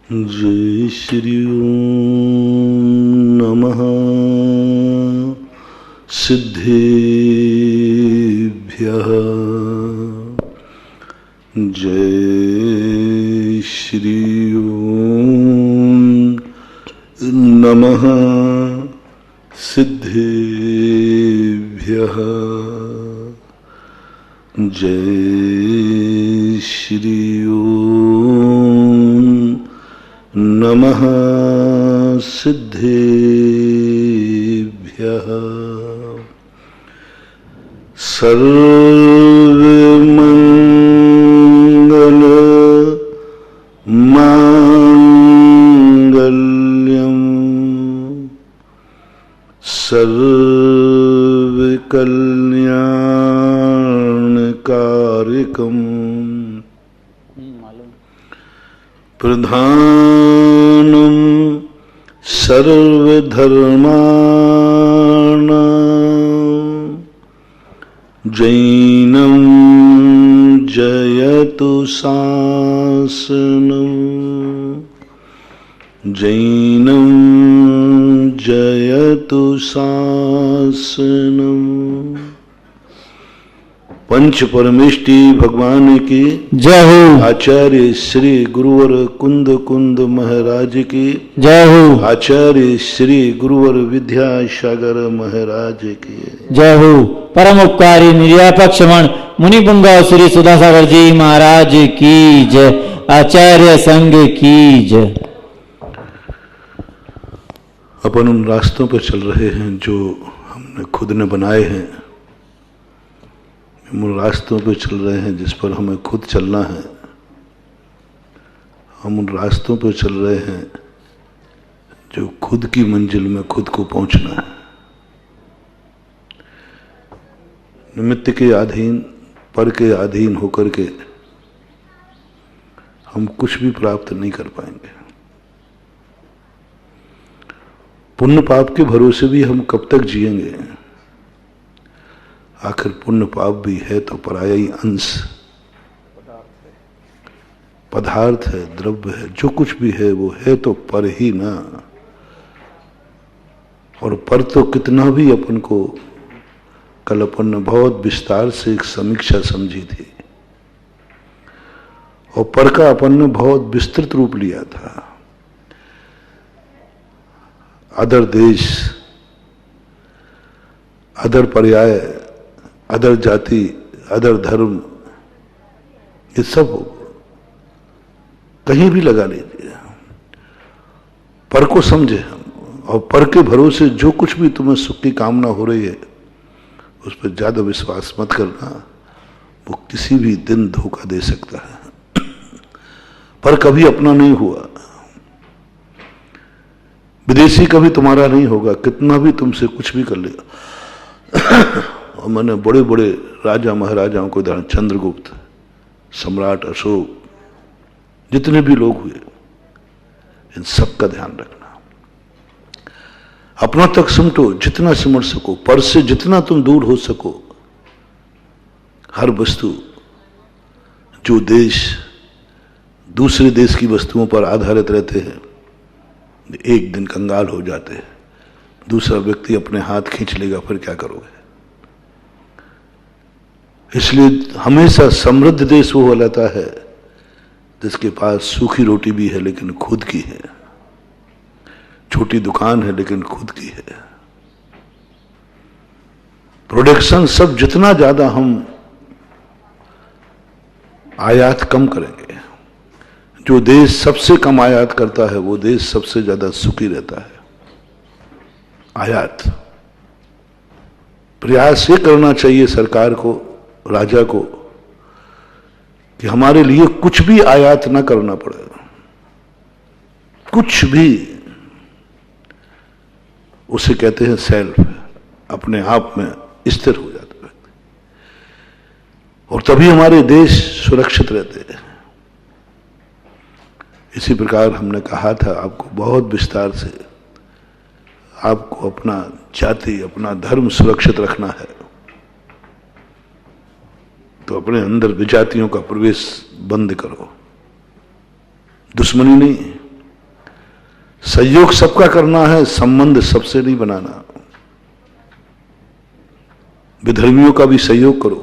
जय श्री ओम नमः सिद्धेभ्यः। जय श्री ओम नमः सिद्धेभ्यः। जय श्री ओम नमः सिद्धेभ्यः। सर्वमंगल मांगल्यं सर्वकल्याणकारिकम् प्रधानं सर्वधर्माणां जैनं जयतु शासनं। जैनं जयतु शासनं। पंच परमेष्टि भगवान की जय हो। आचार्य श्री गुरुवर कुंद कुंद महाराज की जय हो। आचार्य श्री गुरुवर विद्यासागर महाराज की जय हो। परम उपकारी निर्यापक श्रवण मुनि पुंगा श्री सुधासागर जी महाराज की जय। आचार्य संघ की जय। अपन उन रास्तों पर चल रहे हैं जो हमने खुद ने बनाए हैं। हम उन रास्तों पर चल रहे हैं जिस पर हमें खुद चलना है। हम उन रास्तों पर चल रहे हैं जो खुद की मंजिल में खुद को पहुंचना है। निमित्त के अधीन, पर के अधीन होकर के हम कुछ भी प्राप्त नहीं कर पाएंगे। पुण्य पाप के भरोसे भी हम कब तक जिएंगे? आखिर पुण्य पाप भी है तो पराया ही अंश, पदार्थ है, द्रव्य है, जो कुछ भी है वो है तो पर ही ना। और पर तो कितना भी अपन को, कल अपन ने बहुत विस्तार से एक समीक्षा समझी थी और पर का अपन ने बहुत विस्तृत रूप लिया था। अदर देश, अदर पर्याय, अदर जाति, अदर धर्म, ये सब कहीं भी लगा लीजिए। पर को समझे और पर के भरोसे जो कुछ भी तुम्हें सुख की कामना हो रही है उस पर ज्यादा विश्वास मत करना। वो किसी भी दिन धोखा दे सकता है। पर कभी अपना नहीं हुआ, विदेशी कभी तुम्हारा नहीं होगा, कितना भी तुमसे कुछ भी कर लेगा। और मैंने बड़े बड़े राजा महाराजाओं को उदाहरण, चंद्रगुप्त, सम्राट अशोक, जितने भी लोग हुए, इन सब का ध्यान रखना। अपना तक सिमटो जितना सिमट सको, पर से जितना तुम दूर हो सको। हर वस्तु, जो देश दूसरे देश की वस्तुओं पर आधारित रहते हैं एक दिन कंगाल हो जाते हैं। दूसरा व्यक्ति अपने हाथ खींच लेगा, फिर क्या करोगे? इसलिए हमेशा समृद्ध देश वो कहलाता है जिसके पास सूखी रोटी भी है लेकिन खुद की है, छोटी दुकान है लेकिन खुद की है। प्रोडक्शन सब जितना ज्यादा हम आयात कम करेंगे, जो देश सबसे कम आयात करता है वो देश सबसे ज्यादा सुखी रहता है। आयात प्रयास ये करना चाहिए सरकार को, राजा को, कि हमारे लिए कुछ भी आयात ना करना पड़े, कुछ भी। उसे कहते हैं सेल्फ, अपने आप में स्थिर हो जाता है और तभी हमारे देश सुरक्षित रहते हैं। इसी प्रकार हमने कहा था आपको बहुत विस्तार से, आपको अपना जाति, अपना धर्म सुरक्षित रखना है तो अपने अंदर विजातियों का प्रवेश बंद करो। दुश्मनी नहीं, सहयोग सबका करना है, संबंध सबसे नहीं बनाना। विधर्मियों का भी सहयोग करो,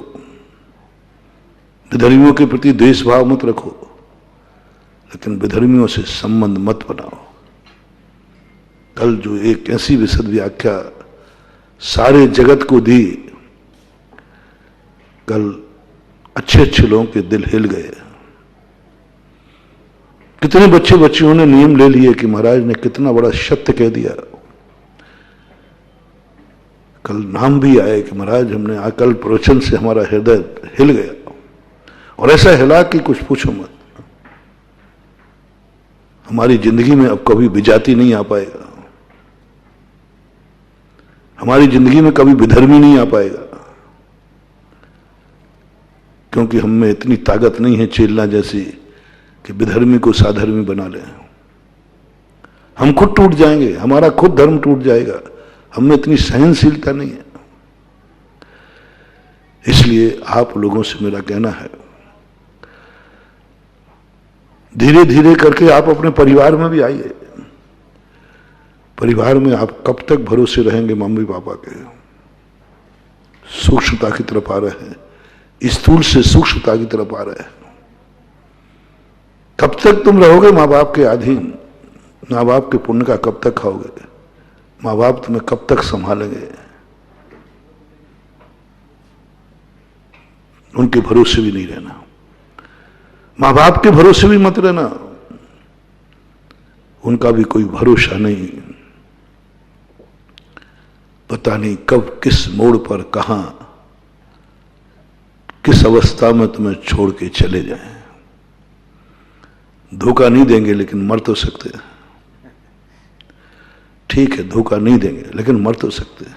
विधर्मियों के प्रति द्वेष भाव मत रखो, लेकिन विधर्मियों से संबंध मत बनाओ। कल जो एक ऐसी विशद व्याख्या सारे जगत को दी, कल अच्छे अच्छे लोगों के दिल हिल गए। कितने बच्चे बच्चियों ने नियम ले लिए कि महाराज ने कितना बड़ा सत्य कह दिया। कल नाम भी आए कि महाराज हमने अकल प्रवचन से हमारा हृदय हिल गया, और ऐसा हिला कि कुछ पूछो मत। हमारी जिंदगी में अब कभी विजाति नहीं आ पाएगा, हमारी जिंदगी में कभी विधर्मी नहीं आ पाएगा, क्योंकि हम में इतनी ताकत नहीं है चेलना जैसी कि विधर्मी को साधर्मी बना लें। हम खुद टूट जाएंगे, हमारा खुद धर्म टूट जाएगा, हम में इतनी सहनशीलता नहीं है। इसलिए आप लोगों से मेरा कहना है, धीरे धीरे करके आप अपने परिवार में भी आइए। परिवार में आप कब तक भरोसे रहेंगे मम्मी पापा के? सूक्ष्मता की तरफ आ रहे हैं, स्थूल से सूक्ष्मता की तरफ आ रहे हैं। कब तक तुम रहोगे मां बाप के अधीन? मां बाप के पुण्य का कब तक खाओगे? मां बाप तुम्हें कब तक संभालेंगे? उनके भरोसे भी नहीं रहना, मां बाप के भरोसे भी मत रहना, उनका भी कोई भरोसा नहीं। पता नहीं कब किस मोड़ पर कहां किस अवस्था में तुम्हें छोड़ के चले जाएं। धोखा नहीं देंगे लेकिन मर तो सकते हैं। ठीक है, धोखा नहीं देंगे लेकिन मर तो सकते हैं।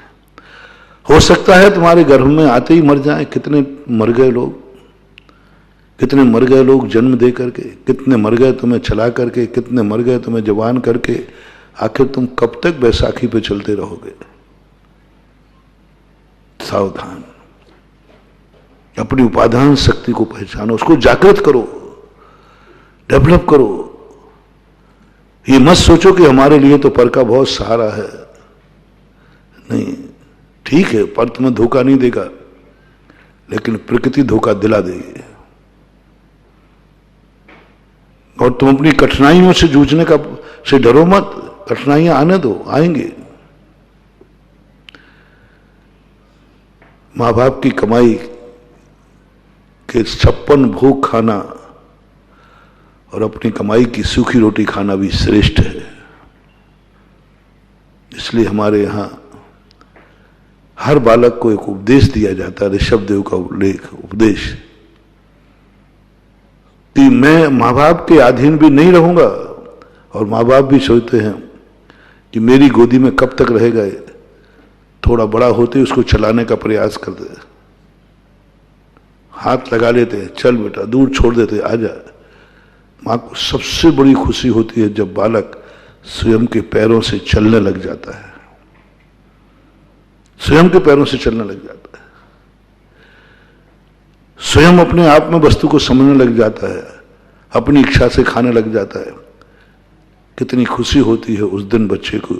हो सकता है तुम्हारे गर्भ में आते ही मर जाएं। कितने मर गए लोग, कितने मर गए लोग जन्म दे करके, कितने मर गए तुम्हें चला करके, कितने मर गए तुम्हें जवान करके। आखिर तुम कब तक बैसाखी पे चलते रहोगे? सावधान, अपनी उपादान शक्ति को पहचानो, उसको जागृत करो, डेवलप करो। ये मत सोचो कि हमारे लिए तो पर का बहुत सहारा है। नहीं, ठीक है, पर तुम्हें धोखा नहीं देगा, लेकिन प्रकृति धोखा दिला देगी। और तुम अपनी कठिनाइयों से जूझने का से डरो मत, कठिनाइयां आने दो, आएंगे। मां बाप की कमाई के 56 भोग खाना और अपनी कमाई की सूखी रोटी खाना भी श्रेष्ठ है। इसलिए हमारे यहां हर बालक को एक उपदेश दिया जाता है, ऋषभदेव का उल्लेख उपदेश, कि मैं मां बाप के अधीन भी नहीं रहूंगा। और मां बाप भी सोचते हैं कि मेरी गोदी में कब तक रहेगा ये, थोड़ा बड़ा होते उसको चलाने का प्रयास करते, हाथ लगा लेते हैं, चल बेटा, दूर छोड़ देते, आजा। मां को सबसे बड़ी खुशी होती है जब बालक स्वयं के पैरों से चलने लग जाता है, स्वयं के पैरों से चलने लग जाता है, स्वयं अपने आप में वस्तु को समझने लग जाता है, अपनी इच्छा से खाने लग जाता है। कितनी खुशी होती है उस दिन बच्चे को,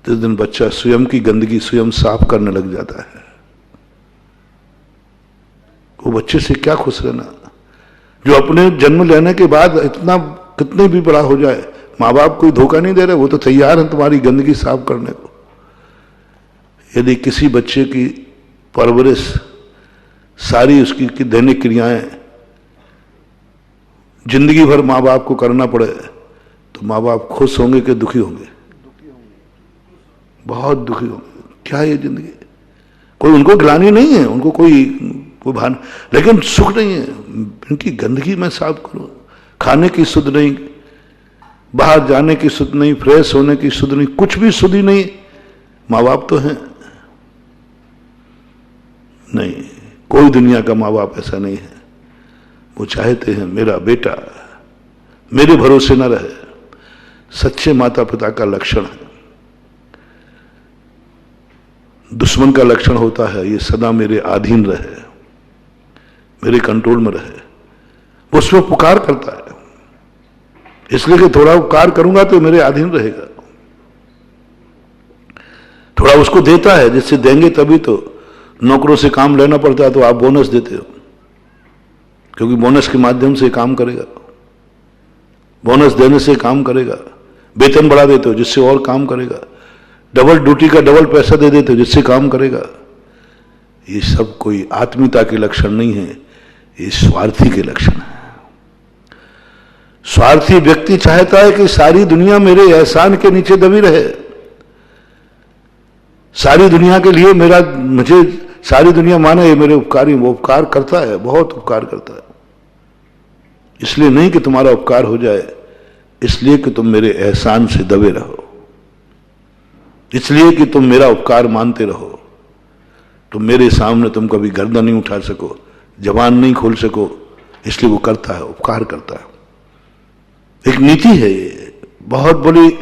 जिस दिन बच्चा स्वयं की गंदगी स्वयं साफ करने लग जाता है। वो बच्चे से क्या खुश रहना, जो अपने जन्म लेने के बाद इतना कितने भी बड़ा हो जाए, मां बाप कोई धोखा नहीं दे रहे, वो तो तैयार हैं तुम्हारी गंदगी साफ करने को। यदि किसी बच्चे की परवरिश, सारी उसकी की दैनिक क्रियाएं जिंदगी भर मां बाप को करना पड़े, तो मां बाप खुश होंगे कि दुखी होंगे? बहुत दुखी होंगे। क्या ये जिंदगी? कोई उनको ग्लानि नहीं है, उनको कोई भान, लेकिन सुख नहीं है। इनकी गंदगी में साफ करो, खाने की सुध नहीं, बाहर जाने की सुध नहीं, फ्रेश होने की सुध नहीं, कुछ भी सुध ही नहीं। माँ बाप तो हैं नहीं, कोई दुनिया का माँ बाप ऐसा नहीं है। वो चाहते हैं मेरा बेटा मेरे भरोसे न रहे। सच्चे माता पिता का लक्षण है। दुश्मन का लक्षण होता है ये सदा मेरे अधीन रहे, मेरे कंट्रोल में रहे। वो उसमें पुकार करता है, इसलिए कि थोड़ा उपकार करूंगा तो मेरे अधीन रहेगा। थोड़ा उसको देता है, जिससे देंगे तभी तो। नौकरों से काम लेना पड़ता है तो आप बोनस देते हो, क्योंकि बोनस के माध्यम से काम करेगा, बोनस देने से काम करेगा। वेतन बढ़ा देते हो जिससे और काम करेगा, डबल ड्यूटी का डबल पैसा दे देते हो जिससे काम करेगा। ये सब कोई आत्मीयता के लक्षण नहीं है, ये स्वार्थी के लक्षण है। स्वार्थी व्यक्ति चाहता है कि सारी दुनिया मेरे एहसान के नीचे दबी रहे, सारी दुनिया के लिए मुझे सारी दुनिया माने ये मेरे उपकारी। वो उपकार करता है, बहुत उपकार करता है। इसलिए नहीं कि तुम्हारा उपकार हो जाए, इसलिए कि तुम मेरे एहसान से दबे रहो, इसलिए कि तुम मेरा उपकार मानते रहो। तुम मेरे सामने तुम कभी गर्दन नहीं उठा सको, जबान नहीं खोल सको, इसलिए वो करता है, उपकार करता है। एक नीति है ये, बहुत बड़ी।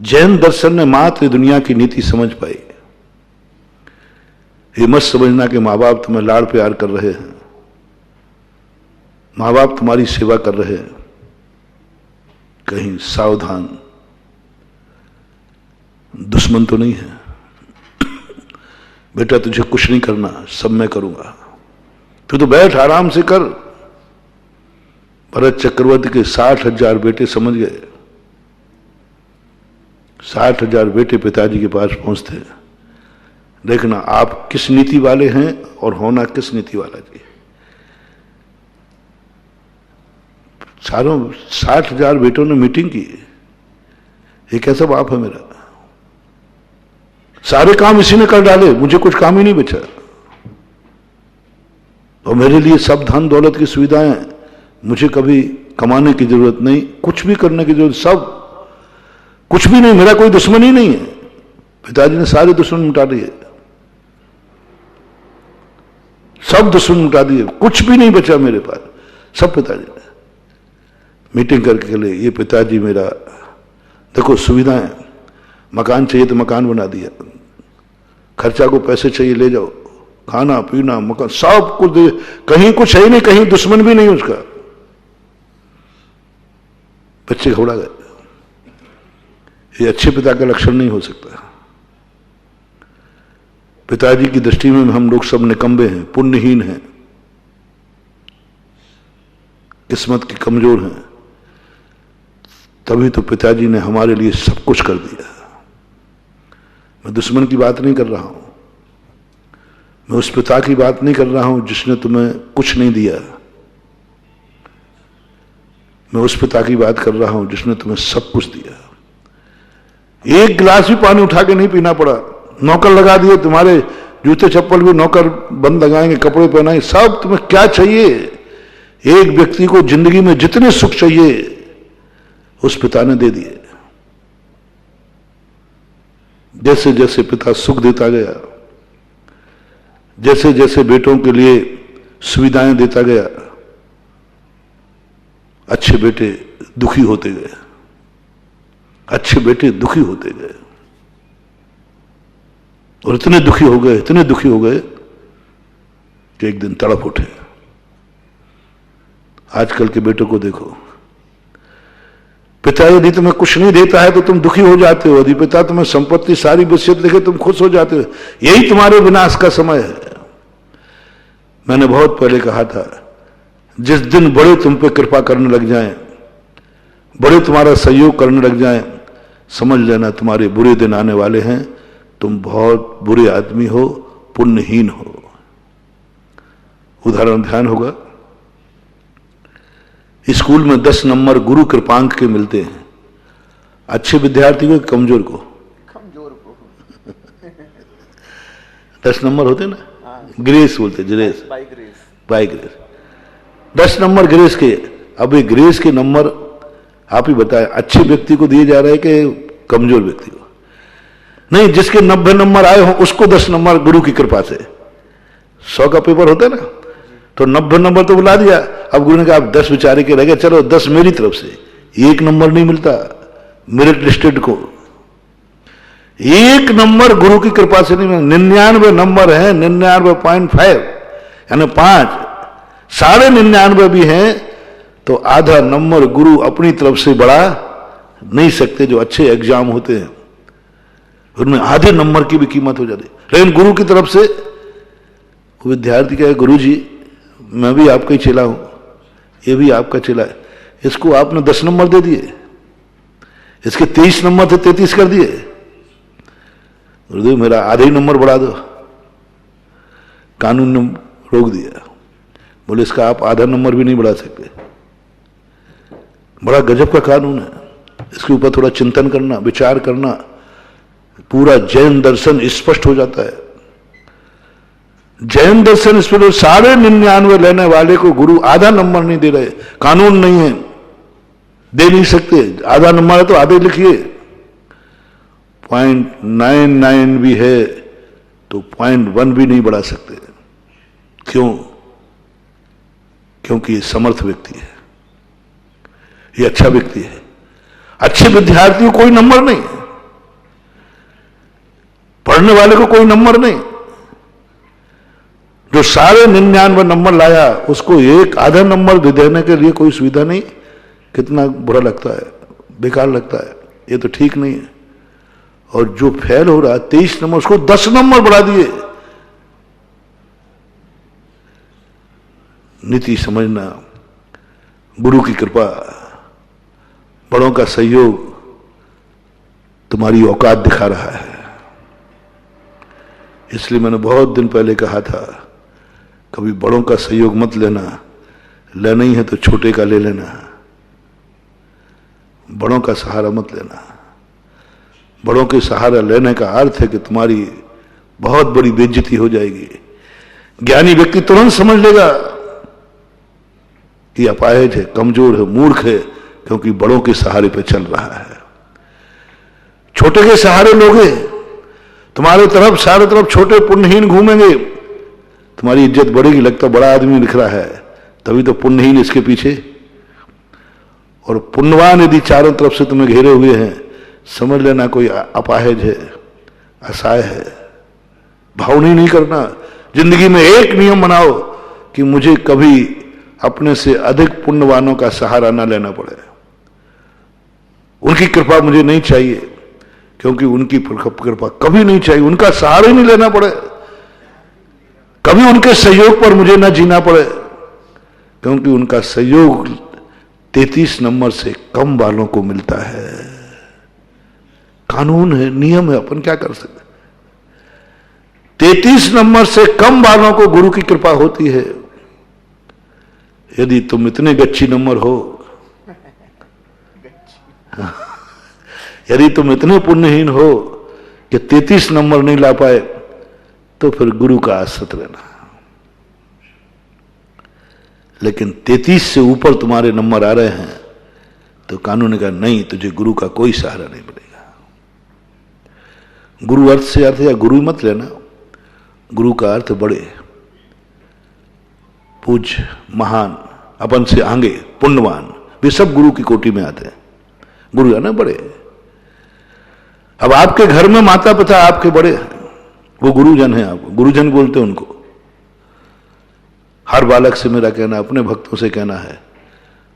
जैन दर्शन ने मात्र दुनिया की नीति समझ पाई। ये मत समझना कि माँ बाप तुम्हें लाड़ प्यार कर रहे हैं, माँ बाप तुम्हारी सेवा कर रहे हैं। कहीं सावधान, दुश्मन तो नहीं है। बेटा तुझे कुछ नहीं करना, सब मैं करूंगा, तू तो बैठ आराम से कर। भरत चक्रवर्ती के 60,000 बेटे समझ गए। 60,000 बेटे पिताजी के पास पहुंचते। देखना आप किस नीति वाले हैं और होना किस नीति वाला जी। सारों 60,000 बेटों ने मीटिंग की। ये कैसा बाप है मेरा, सारे काम इसी ने कर डाले, मुझे कुछ काम ही नहीं बचा। और मेरे लिए सब धन दौलत की सुविधाएं हैं, मुझे कभी कमाने की जरूरत नहीं, कुछ भी करने की जरूरत, सब कुछ भी नहीं, मेरा कोई दुश्मन ही नहीं है। पिताजी ने सारे दुश्मन मिटा दिए, सब दुश्मन मिटा दिए, कुछ भी नहीं बचा मेरे पास, सब पिताजी ने मीटिंग करके के लिए। ये पिताजी मेरा, देखो सुविधाएं, मकान चाहिए तो मकान बना दिया, खर्चा को पैसे चाहिए ले जाओ, खाना पीना मकान सब कुछ दे। कहीं कुछ है ही नहीं, कहीं दुश्मन भी नहीं उसका। बच्चे घबरा गए। ये अच्छे पिता का लक्षण नहीं हो सकता। पिताजी की दृष्टि में हम लोग सब निकम्बे हैं, पुण्यहीन हैं, किस्मत के कमजोर हैं। तभी तो पिताजी ने हमारे लिए सब कुछ कर दिया। मैं दुश्मन की बात नहीं कर रहा हूं, मैं उस पिता की बात नहीं कर रहा हूं जिसने तुम्हें कुछ नहीं दिया। मैं उस पिता की बात कर रहा हूं जिसने तुम्हें सब कुछ दिया। एक गिलास भी पानी उठा के नहीं पीना पड़ा, नौकर लगा दिए, तुम्हारे जूते चप्पल भी नौकर बंद लगाएंगे, कपड़े पहनाएंगे, सब। तुम्हें क्या चाहिए? एक व्यक्ति को जिंदगी में जितने सुख चाहिए उस पिता ने दे दिए। जैसे जैसे पिता सुख देता गया, जैसे जैसे बेटों के लिए सुविधाएं देता गया, अच्छे बेटे दुखी होते गए, अच्छे बेटे दुखी होते गए, और इतने दुखी हो गए, इतने दुखी हो गए कि एक दिन तड़प उठे। आजकल के बेटों को देखो, पिता यदि तुम्हें कुछ नहीं देता है तो तुम दुखी हो जाते हो, यदि पिता तुम्हें संपत्ति सारी वसीयत देखे तुम खुश हो जाते हो। यही तुम्हारे विनाश का समय है। मैंने बहुत पहले कहा था, जिस दिन बड़े तुम पे कृपा करने लग जाएं, बड़े तुम्हारा सहयोग करने लग जाएं, समझ लेना तुम्हारे बुरे दिन आने वाले हैं। तुम बहुत बुरे आदमी हो, पुण्यहीन हो। उदाहरण ध्यान होगा, स्कूल में 10 नंबर गुरु कृपांक के मिलते हैं। अच्छे विद्यार्थी को, कमजोर को? 10 नंबर होते ना, ग्रेस बोलते, grace, by grace. 10 number grace के। अब ये ग्रेस के नंबर आप ही बताएं, अच्छे व्यक्ति को दिए जा रहे हैं कि कमजोर व्यक्ति को? नहीं, जिसके 90 नंबर आए हो उसको 10 नंबर गुरु की कृपा से। 100 का पेपर होता है ना, तो 90 नंबर तो बुला दिया। अब गुरु ने कहा 10 बेचारे के रह गए, चलो 10 मेरी तरफ से। 1 नंबर नहीं मिलता मेरिट लिस्टेड को, 1 नंबर गुरु की कृपा से नहीं मिलता। 99 नंबर है, 99.5 यानी 5, 99.5 भी हैं तो आधा नंबर गुरु अपनी तरफ से बढ़ा नहीं सकते। जो अच्छे एग्जाम होते हैं उनमें आधे नंबर की भी कीमत हो जाती है, लेकिन गुरु की तरफ से विद्यार्थी कहे गुरु जी मैं भी आपका ही चेला हूं, ये भी आपका चेला है, इसको आपने 10 नंबर दे दिए, इसके 23 नंबर थे 33 कर दिए, गुरुदेव मेरा आधे ही नंबर बढ़ा दो। कानून ने रोक दिया, बोले इसका आप आधा नंबर भी नहीं बढ़ा सकते। बड़ा गजब का कानून है, इसके ऊपर थोड़ा चिंतन करना, विचार करना, पूरा जैन दर्शन स्पष्ट हो जाता है। जैन दर्शन स्पष्ट, साढ़े 99 लेने वाले को गुरु आधा नंबर नहीं दे रहे, कानून नहीं है, दे नहीं सकते। आधा नंबर है तो आधे लिखिए, 0.99 भी है तो 0.1 भी नहीं बढ़ा सकते। क्यों? क्योंकि ये समर्थ व्यक्ति है, ये अच्छा व्यक्ति है। अच्छे विद्यार्थी को कोई नंबर नहीं, पढ़ने वाले को कोई नंबर नहीं। जो सारे 99 नंबर लाया उसको एक आधा नंबर भी देने के लिए कोई सुविधा नहीं। कितना बुरा लगता है, बेकार लगता है, ये तो ठीक नहीं है। और जो फेल हो रहा है 23 नंबर, उसको 10 नंबर बढ़ा दिए। नीति समझना, गुरु की कृपा, बड़ों का सहयोग तुम्हारी औकात दिखा रहा है। इसलिए मैंने बहुत दिन पहले कहा था, कभी बड़ों का सहयोग मत लेना, लेना ही है तो छोटे का ले लेना, बड़ों का सहारा मत लेना। बड़ों के सहारा लेने का अर्थ है कि तुम्हारी बहुत बड़ी बेइज्जती हो जाएगी। ज्ञानी व्यक्ति तुरंत समझ लेगा कि अपाहिज है, कमजोर है, मूर्ख है, क्योंकि बड़ों के सहारे पे चल रहा है। छोटे के सहारे लोगे, तुम्हारे तरफ सारे तरफ छोटे पुण्यहीन घूमेंगे, तुम्हारी इज्जत बढ़ेगी, लगता बड़ा आदमी दिख रहा है, तभी तो पुण्यहीन इसके पीछे। और पुण्यवान यदि चारों तरफ से तुम्हें घेरे हुए हैं, समझ लेना कोई अपाहिज है, असहाय है। भावनी नहीं करना। जिंदगी में एक नियम बनाओ कि मुझे कभी अपने से अधिक पुण्यवानों का सहारा ना लेना पड़े। उनकी कृपा मुझे नहीं चाहिए, क्योंकि उनकी कृपा कभी नहीं चाहिए, उनका सहारा ही नहीं लेना पड़े। कभी उनके सहयोग पर मुझे ना जीना पड़े, क्योंकि उनका सहयोग 33 नंबर से कम वालों को मिलता है। कानून है, नियम है, अपन क्या कर सकते। 33 नंबर से कम वालों को गुरु की कृपा होती है। यदि तुम इतने गच्ची नंबर हो, यदि तुम इतने पुण्यहीन हो कि 33 नंबर नहीं ला पाए, तो फिर गुरु का आश्रित रहना। लेकिन 33 से ऊपर तुम्हारे नंबर आ रहे हैं तो कानून ने कहा नहीं, तुझे गुरु का कोई सहारा नहीं मिलेगा। गुरु अर्थ से अर्थ या गुरु मत लेना, गुरु का अर्थ बड़े, पूज्य, महान, अपन से आगे, पुण्यवान, वे सब गुरु की कोटि में आते हैं। गुरु है ना बड़े। अब आपके घर में माता पिता आपके बड़े हैं, वो गुरुजन हैं, आप गुरुजन बोलते हैं उनको। हर बालक से मेरा कहना, अपने भक्तों से कहना है,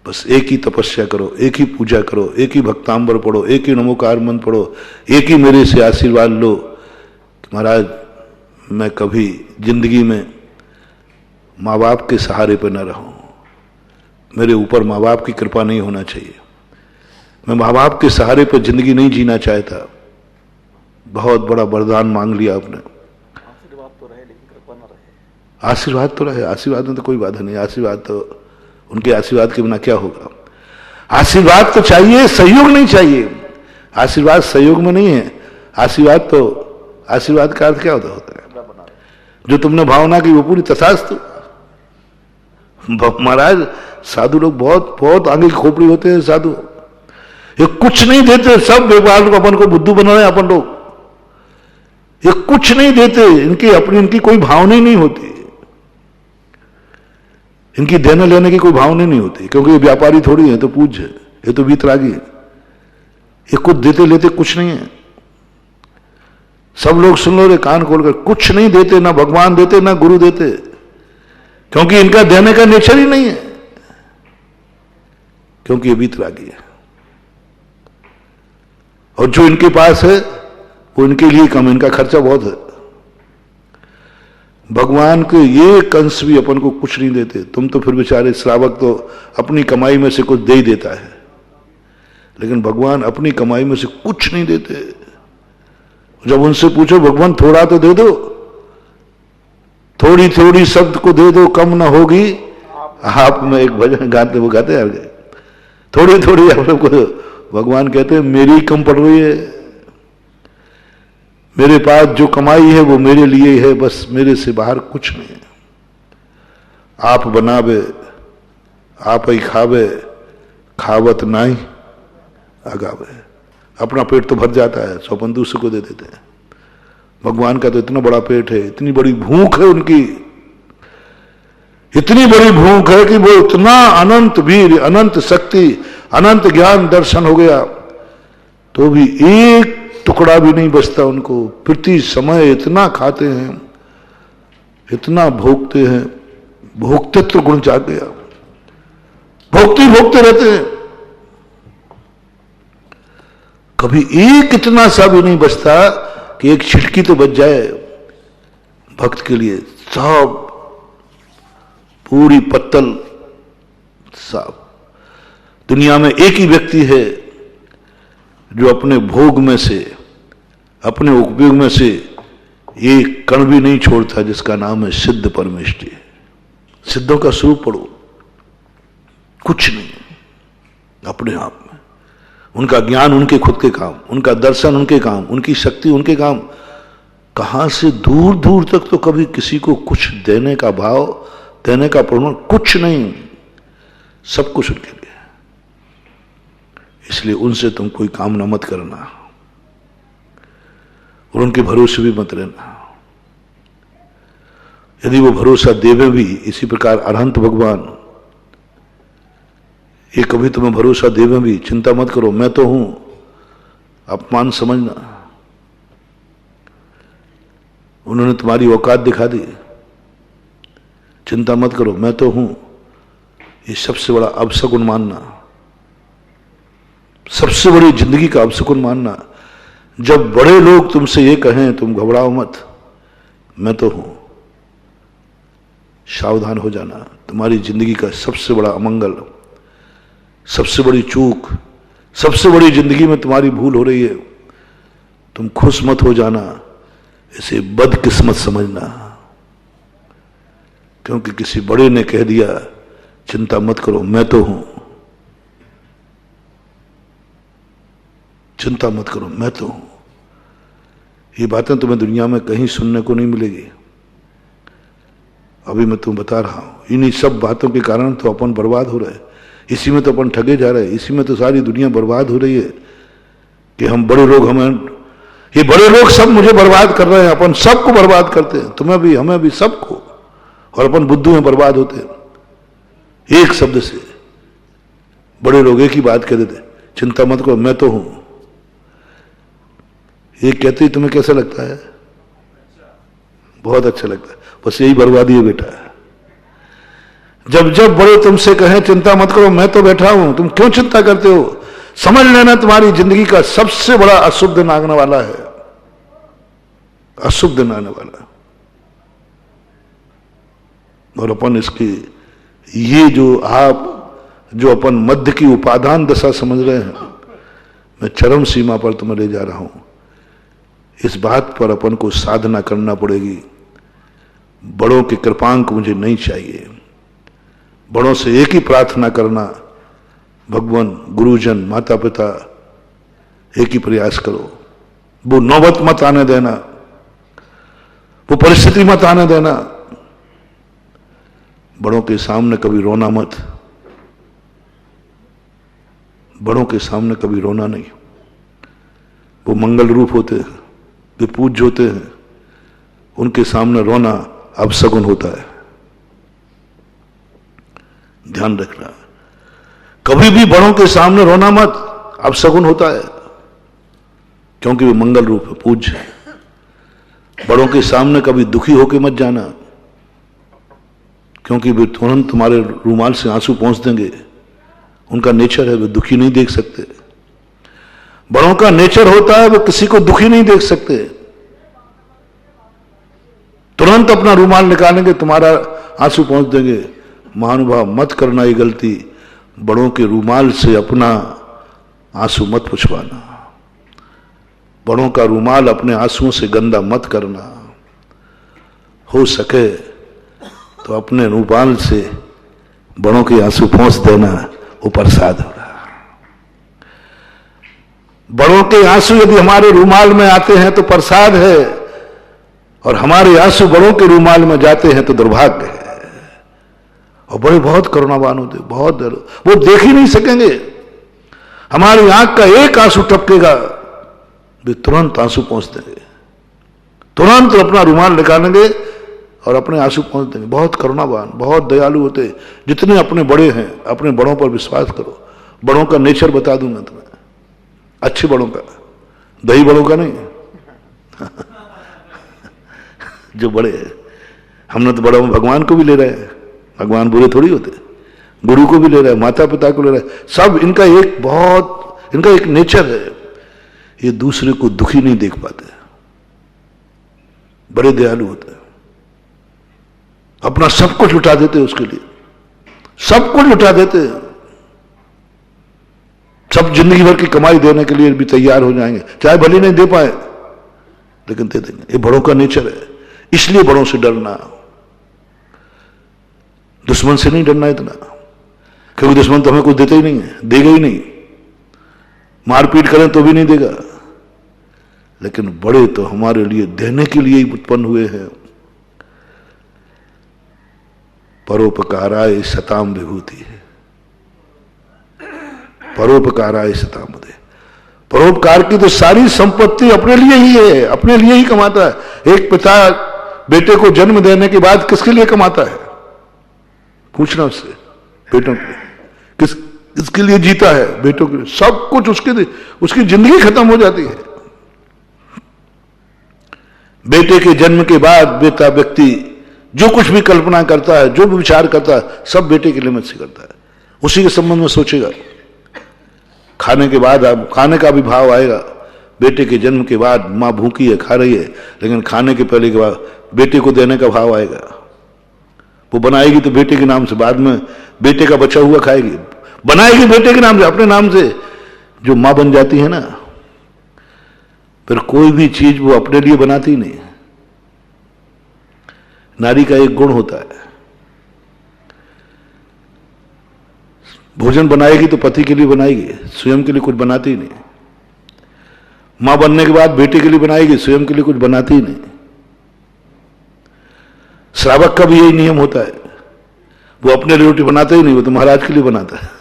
बस एक ही तपस्या करो, एक ही पूजा करो, एक ही भक्तांबर पढ़ो, एक ही नमोकार मंत्र पढ़ो, एक ही मेरे से आशीर्वाद लो कि महाराज मैं कभी जिंदगी में माँ बाप के सहारे पर न रहूं, मेरे ऊपर माँ बाप की कृपा नहीं होना चाहिए, मैं माँ बाप के सहारे पर जिंदगी नहीं जीना चाहता। बहुत बड़ा वरदान मांग लिया आपने। आशीर्वाद तो रहे लेकिन कृपा न रहे। आशीर्वाद तो रहे, आशीर्वाद में तो कोई बाधा नहीं, आशीर्वाद तो उनके आशीर्वाद के बिना क्या होगा। आशीर्वाद तो चाहिए, सहयोग नहीं चाहिए। आशीर्वाद सहयोग में नहीं है। आशीर्वाद तो, आशीर्वाद का अर्थ क्या होता है? जो तुमने भावना की वो पूरी तथास्तु। महाराज साधु लोग बहुत बहुत आगे की खोपड़ी होते हैं। साधु ये कुछ नहीं देते, सब व्यवहार को अपन को बुद्धू बना रहे हैं अपन लोग। ये कुछ नहीं देते, इनकी अपनी इनकी कोई भावना ही नहीं होती, इनकी देने लेने की कोई भावना नहीं होती, क्योंकि ये व्यापारी थोड़ी है, तो पूज्य है, ये तो वीतरागी है। ये कुछ देते लेते कुछ नहीं है। सब लोग सुन लो रे कान खोलकर, कुछ नहीं देते, ना भगवान देते ना गुरु देते, क्योंकि इनका देने का नेचर ही नहीं है। क्योंकि ये वीतरागी है, और जो इनके पास है वो इनके लिए कम, इनका खर्चा बहुत है। भगवान के ये कंस भी अपन को कुछ नहीं देते। तुम तो फिर बेचारे श्रावक तो अपनी कमाई में से कुछ दे ही देता है, लेकिन भगवान अपनी कमाई में से कुछ नहीं देते। जब उनसे पूछो भगवान थोड़ा तो दे दो, थोड़ी थोड़ी शब्द को दे दो, कम ना होगी आप में एक भजन गाते, वो गाते हैं थोड़ी थोड़ी आप लोग को दो। भगवान कहते हैं मेरी कम पड़ रही है, मेरे पास जो कमाई है वो मेरे लिए है, बस मेरे से बाहर कुछ नहीं है। आप बनावे आप ही खावे, खावत नाई आगावे। अपना पेट तो भर जाता है, सो अपन दूसरे को दे देते हैं। भगवान का तो इतना बड़ा पेट है, इतनी बड़ी भूख है उनकी, इतनी बड़ी भूख है कि वो इतना अनंत वीर, अनंत शक्ति, अनंत ज्ञान दर्शन हो गया तो भी एक टुकड़ा भी नहीं बचता उनको। प्रति समय इतना खाते हैं, इतना भोगते हैं, भोक्तृत्व गुण जाग गया, भोगते भोगते रहते हैं। कभी एक इतना सा भी नहीं बचता कि एक छिटकी तो बच जाए भक्त के लिए। सब पूरी पत्तल साफ। दुनिया में एक ही व्यक्ति है जो अपने भोग में से, अपने उपयोग में से एक कण भी नहीं छोड़ता, जिसका नाम है सिद्ध परमेष्टि। सिद्धों का स्वरूप पढ़ो, कुछ नहीं अपने आप में। उनका ज्ञान उनके खुद के काम, उनका दर्शन उनके काम, उनकी शक्ति उनके काम। कहां से दूर दूर तक तो कभी किसी को कुछ देने का भाव, देने का प्रमाण कुछ नहीं, सब कुछ उनके लिए। इसलिए उनसे तुम कोई कामना मत करना और उनके भरोसे भी मत रहना। यदि वो भरोसा देवे भी, इसी प्रकार अरहंत भगवान ये कभी तुम्हें भरोसा देवे भी, चिंता मत करो मैं तो हूं, अपमान समझना। उन्होंने तुम्हारी औकात दिखा दी, चिंता मत करो मैं तो हूं, ये सबसे बड़ा अपशकुन मानना, सबसे बड़ी जिंदगी का अपशकुन मानना। जब बड़े लोग तुमसे ये कहें तुम घबराओ मत, मैं तो हूं, सावधान हो जाना। तुम्हारी जिंदगी का सबसे बड़ा अमंगल, सबसे बड़ी चूक, सबसे बड़ी जिंदगी में तुम्हारी भूल हो रही है, तुम खुश मत हो जाना, इसे बदकिस्मत समझना। क्योंकि किसी बड़े ने कह दिया चिंता मत करो मैं तो हूं, चिंता मत करो मैं तो हूं, ये बातें तुम्हें दुनिया में कहीं सुनने को नहीं मिलेगी। अभी मैं तुम्हें बता रहा हूं, इन्हीं सब बातों के कारण तो अपन बर्बाद हो रहे हैं, इसी में तो अपन ठगे जा रहे हैं, इसी में तो सारी दुनिया बर्बाद हो रही है कि हम बड़े लोग, हमें ये बड़े लोग सब मुझे बर्बाद कर रहे हैं, अपन सबको बर्बाद करते हैं, तुम्हें भी हमें भी सबको, और अपन बुद्धू में बर्बाद होते हैं। एक शब्द से बड़े लोग एक ही बात कह देते, चिंता मत करो मैं तो हूं। ये कहते ही तुम्हें कैसा लगता है? बहुत अच्छा लगता है। बस यही बर्बादी है बेटा। जब जब बड़े तुमसे कहें चिंता मत करो मैं तो बैठा हूं, तुम क्यों चिंता करते हो? समझ लेना तुम्हारी जिंदगी का सबसे बड़ा अशुभ दिन आने वाला है, अशुभ दिन आने वाला। और अपन इसकी ये जो अपन मध्य की उपादान दशा समझ रहे हैं, मैं चरम सीमा पर तुम्हें ले जा रहा हूं। इस बात पर अपन को साधना करना पड़ेगी। बड़ों के कृपांक मुझे नहीं चाहिए, बड़ों से एक ही प्रार्थना करना, भगवान, गुरुजन, माता पिता, एक ही प्रयास करो। वो नौबत मत आने देना, वो परिस्थिति मत आने देना। बड़ों के सामने कभी रोना मत, बड़ों के सामने कभी रोना नहीं। वो मंगल रूप होते हैं, वे पूज्य होते हैं, उनके सामने रोना अपशकुन होता है। ध्यान रखना, कभी भी बड़ों के सामने रोना मत, अपशकुन होता है, क्योंकि वे मंगल रूप है, पूज्य है। बड़ों के सामने कभी दुखी होकर मत जाना, क्योंकि वे तुरंत तुम्हारे रूमाल से आंसू पहुंच देंगे उनका नेचर है, वे दुखी नहीं देख सकते। बड़ों का नेचर होता है वो किसी को दुखी नहीं देख सकते। तुरंत अपना रूमाल निकालेंगे, तुम्हारा आंसू पहुंच देंगे। महानुभाव, मत करना ये गलती, बड़ों के रूमाल से अपना आंसू मत पुछवाना। बड़ों का रूमाल अपने आंसुओं से गंदा मत करना। हो सके तो अपने रूमाल से बड़ों के आंसू पहुंच देना, वो प्रसाद होगा। बड़ों के आंसू यदि हमारे रूमाल में आते हैं तो प्रसाद है, और हमारे आंसू बड़ों के रूमाल में जाते हैं तो दुर्भाग्य है। और बड़े बहुत करुणावान होते, बहुत दयालु, वो देख ही नहीं सकेंगे। हमारी आंख का एक आंसू टपकेगा, वे तुरंत आंसू पहुंच देंगे, तुरंत अपना रूमाल निकालेंगे और अपने आंसू पहुंच देंगे। बहुत करुणावान, बहुत दयालु होते। जितने अपने बड़े हैं, अपने बड़ों पर विश्वास करो। बड़ों का नेचर बता दूंगा तुम्हें, अच्छे बड़ों का, दही बड़ों का नहीं। जो बड़े हैं, हमने तो बड़ों में भगवान को भी ले रहे हैं। भगवान बुरे थोड़ी होते, गुरु को भी ले रहे हैं, माता पिता को ले रहे हैं। सब इनका एक नेचर है, ये दूसरे को दुखी नहीं देख पाते, बड़े दयालु होते हैं। अपना सब कुछ लुटा देते उसके लिए, सब कुछ लुटा देते हैं। सब जिंदगी भर की कमाई देने के लिए भी तैयार हो जाएंगे, चाहे भले नहीं दे पाए लेकिन दे देंगे। ये बड़ों का नेचर है। इसलिए बड़ों से डरना, दुश्मन से नहीं डरना इतना, क्योंकि दुश्मन तो हमें कुछ देता ही नहीं है, देगा ही नहीं। मारपीट करें तो भी नहीं देगा। लेकिन बड़े तो हमारे लिए देने के लिए ही उत्पन्न हुए हैं। परोपकाराय सताम विभूति, परोपकाराय सताम उदय। परोपकार की तो सारी संपत्ति अपने लिए ही है, अपने लिए ही कमाता है। एक पिता बेटे को जन्म देने के बाद किसके लिए कमाता है? पूछना उससे, बेटों के किसके लिए जीता है? बेटों के लिए। सब कुछ उसके लिए, उसकी जिंदगी खत्म हो जाती है। बेटे के जन्म के बाद बेटा व्यक्ति जो कुछ भी कल्पना करता है, जो भी विचार करता है, सब बेटे के लिमिट से करता है, उसी के संबंध में सोचेगा। खाने के बाद अब खाने का भी भाव आएगा। बेटे के जन्म के बाद मां भूखी है, खा रही है, लेकिन खाने के पहले के बाद बेटे को देने का भाव आएगा। वो बनाएगी तो बेटे के नाम से, बाद में बेटे का बचा हुआ खाएगी। बनाएगी बेटे के नाम से, अपने नाम से। जो मां बन जाती है ना, फिर कोई भी चीज वो अपने लिए बनाती नहीं। नारी का एक गुण होता है, भोजन बनाएगी तो पति के लिए बनाएगी, स्वयं के लिए कुछ बनाती ही नहीं। मां बनने के बाद बेटे के लिए बनाएगी, स्वयं के लिए कुछ बनाती ही नहीं। श्रावक का भी यही नियम होता है, वो अपने लिए रोटी बनाता ही नहीं, वो तो महाराज के लिए बनाता है।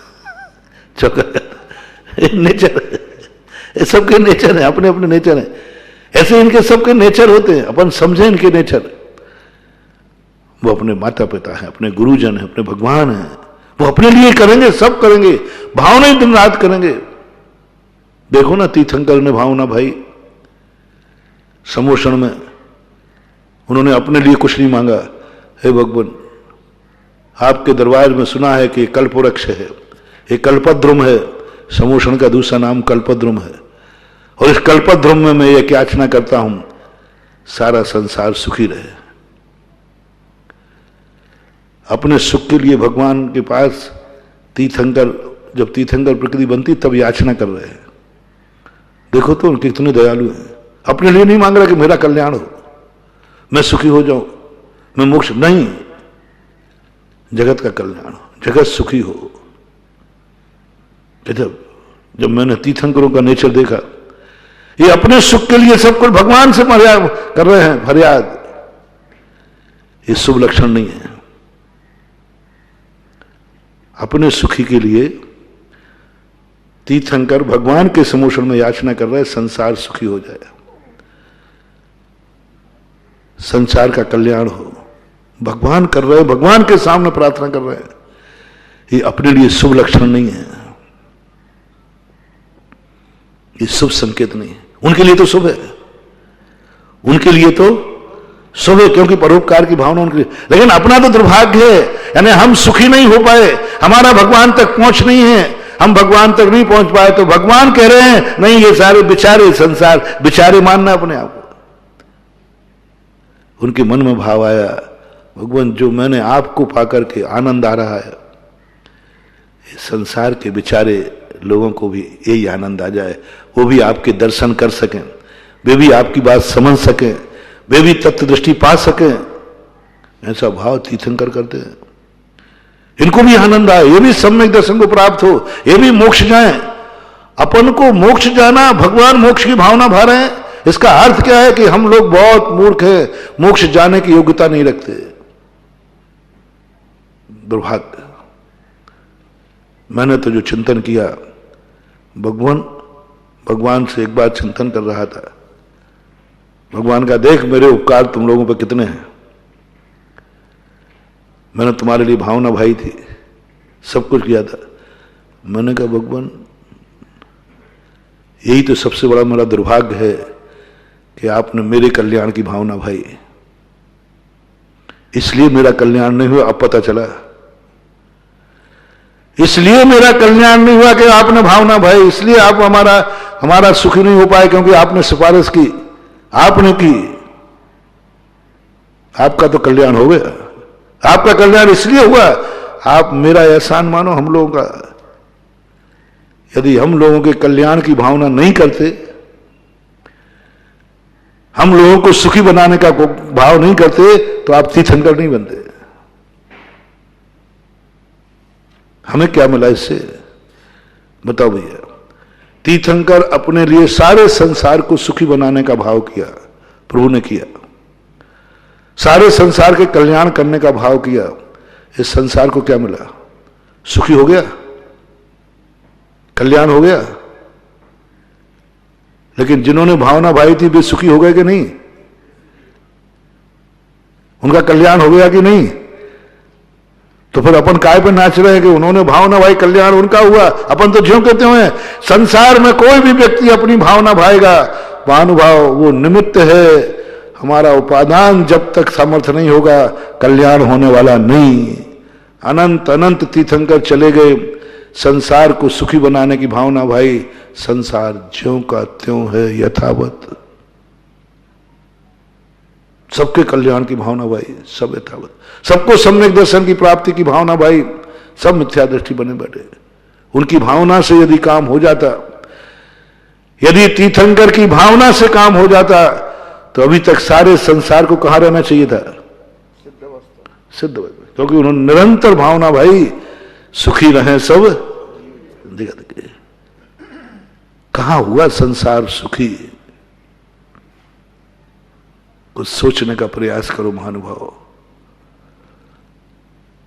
नेचर है, सबके नेचर है, अपने अपने नेचर है। ऐसे इनके सबके नेचर होते हैं, अपन समझे इनके नेचर। वो अपने माता पिता हैं, अपने गुरुजन हैं, अपने भगवान हैं, वो अपने लिए करेंगे, सब करेंगे, भावना ही दिन रात करेंगे। देखो ना तीर्थंकर ने भावना भाई समोषण में, उन्होंने अपने लिए कुछ नहीं मांगा। हे भगवान, आपके दरबार में सुना है कि कल्पवृक्ष है, एक कल्पद्रुम है, समोषण का दूसरा नाम कल्पद्रुम है, और इस कल्पद्रुम में मैं यह याचना करता हूं, सारा संसार सुखी रहे। अपने सुख के लिए भगवान के पास तीर्थंकर, जब तीर्थंकर प्रकृति बनती तब याचना कर रहे हैं। देखो तो उनके कितने दयालु हैं। अपने लिए नहीं मांग रहा कि मेरा कल्याण हो, मैं सुखी हो जाऊं, मैं मोक्ष, नहीं, जगत का कल्याण हो, जगत सुखी हो। जब मैंने तीर्थंकरों का नेचर देखा, ये अपने सुख के लिए सब कुछ भगवान से फरियाद कर रहे हैं, फरियाद। ये शुभ लक्षण नहीं है। अपने सुखी के लिए तीर्थंकर भगवान के समोषण में याचना कर रहे हैं, संसार सुखी हो जाए, संसार का कल्याण हो। भगवान कर रहे हैं, भगवान के सामने प्रार्थना कर रहे हैं। ये अपने लिए शुभ लक्षण नहीं है, ये शुभ संकेत नहीं है। उनके लिए तो शुभ है, उनके लिए तो शुभ है, क्योंकि परोपकार की भावना उनके लिए। लेकिन अपना तो दुर्भाग्य है, यानी हम सुखी नहीं हो पाए, हमारा भगवान तक पहुंच नहीं है, हम भगवान तक नहीं पहुंच पाए, तो भगवान कह रहे हैं नहीं, ये सारे बेचारे संसार, बेचारे मानना अपने आप को। उनके मन में भाव आया, भगवान जो मैंने आपको पाकर के आनंद आ रहा है, संसार के बेचारे लोगों को भी यही आनंद आ जाए, वो भी आपके दर्शन कर सकें, वे भी आपकी बात समझ सकें, वे भी तत्व दृष्टि पा सकें, ऐसा भाव तीर्थंकर करते हैं। इनको भी आनंद आए, ये भी सम्यक दर्शन को प्राप्त हो, ये भी मोक्ष जाए। अपन को मोक्ष जाना, भगवान मोक्ष की भावना भा रहे हैं, इसका अर्थ क्या है कि हम लोग बहुत मूर्ख हैं, मोक्ष जाने की योग्यता नहीं रखते। दुर्भाग्य। मैंने तो जो चिंतन किया, भगवान से एक बार चिंतन कर रहा था, भगवान का देख मेरे उपकार तुम लोगों पर कितने हैं, मैंने तुम्हारे लिए भावना भाई थी, सब कुछ किया था। मैंने कहा भगवान यही तो सबसे बड़ा मेरा दुर्भाग्य है कि आपने मेरे कल्याण की भावना भाई, इसलिए मेरा कल्याण नहीं हुआ। अब पता चला इसलिए मेरा कल्याण नहीं हुआ कि आपने भावना भाई, इसलिए आप हमारा सुखी नहीं हो पाए, क्योंकि आपने सिफारिश की, आपने की। आपका तो कल्याण हो गया, आपका कल्याण इसलिए हुआ, आप मेरा एहसान मानो हम लोगों का। यदि हम लोगों के कल्याण की भावना नहीं करते, हम लोगों को सुखी बनाने का भाव नहीं करते, तो आप तीर्थंकर नहीं बनते। हमें क्या मिला इससे, बताओ भैया। तीर्थंकर अपने लिए सारे संसार को सुखी बनाने का भाव किया, प्रभु ने किया। सारे संसार के कल्याण करने का भाव किया। इस संसार को क्या मिला, सुखी हो गया, कल्याण हो गया। लेकिन जिन्होंने भावना भाई थी वे सुखी हो गए कि नहीं, उनका कल्याण हो गया कि नहीं? तो फिर अपन काय पे नाच रहे हैं कि उन्होंने भावना भाई, कल्याण उनका हुआ, अपन तो ज्यों कहते हुए। संसार में कोई भी व्यक्ति अपनी भावना भाएगा, भानुभाव वो निमित्त है। हमारा उपादान जब तक सामर्थ्य नहीं होगा, कल्याण होने वाला नहीं। अनंत अनंत तीर्थंकर चले गए, संसार को सुखी बनाने की भावना भाई। संसार ज्यों का त्यों है, यथावत। सबके कल्याण की भावना भाई, सब यथावत। सबको सम्यक दर्शन की प्राप्ति की भावना भाई, सब मिथ्या दृष्टि बने बैठे। उनकी भावना से यदि काम हो जाता, यदि तीर्थंकर की भावना से काम हो जाता, तो अभी तक सारे संसार को कहां रहना चाहिए था, सिद्ध अवस्था। क्योंकि उन्होंने निरंतर भावना भाई, सुखी रहे सब। देखिए कहां हुआ संसार सुखी, कुछ सोचने का प्रयास करो महानुभाव।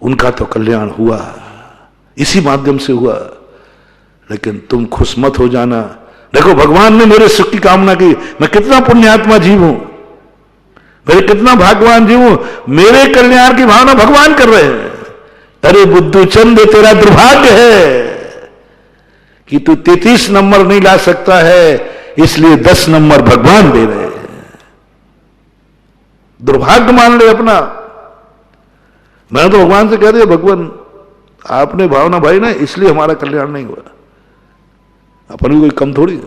उनका तो कल्याण हुआ, इसी माध्यम से हुआ। लेकिन तुम खुश मत हो जाना। देखो भगवान ने मेरे सुख की कामना की, मैं कितना पुण्यात्मा जीव हूं, मेरे कितना भाग्यवान जीव हूं, मेरे कल्याण की भावना भगवान कर रहे हैं। अरे बुद्धू चंद, तेरा दुर्भाग्य है कि तू 33 नंबर नहीं ला सकता है, इसलिए 10 नंबर भगवान दे रहे हैं। दुर्भाग्य मान ले अपना। मैंने तो भगवान से कह दिया, भगवान आपने भावना भाई ना, इसलिए हमारा कल्याण नहीं हुआ। अपन भी कोई कम थोड़ी है।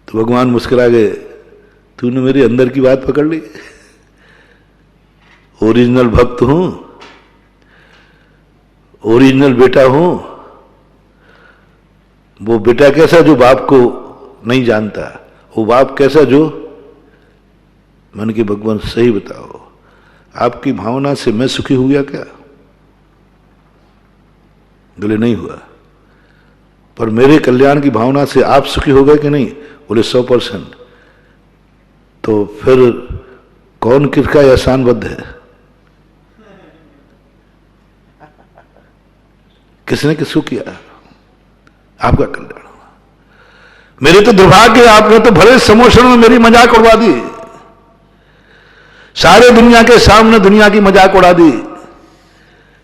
तो भगवान मुस्कुरा गए, तूने मेरे अंदर की बात पकड़ ली। ओरिजिनल भक्त हूं, ओरिजिनल बेटा हूं। वो बेटा कैसा जो बाप को नहीं जानता, वो बाप कैसा जो। मन के भगवान सही बताओ, आपकी भावना से मैं सुखी हो गया क्या? बोले नहीं हुआ। पर मेरे कल्याण की भावना से आप सुखी हो गए कि नहीं? बोले 100%। तो फिर कौन किसका एहसानबद्ध है? किसने किसको किया? आपका कल्याण हुआ। मेरे तो दुर्भाग्य, आपने तो भले समोशन में मेरी मजाक उड़वा दी, सारे दुनिया के सामने दुनिया की मजाक उड़ा दी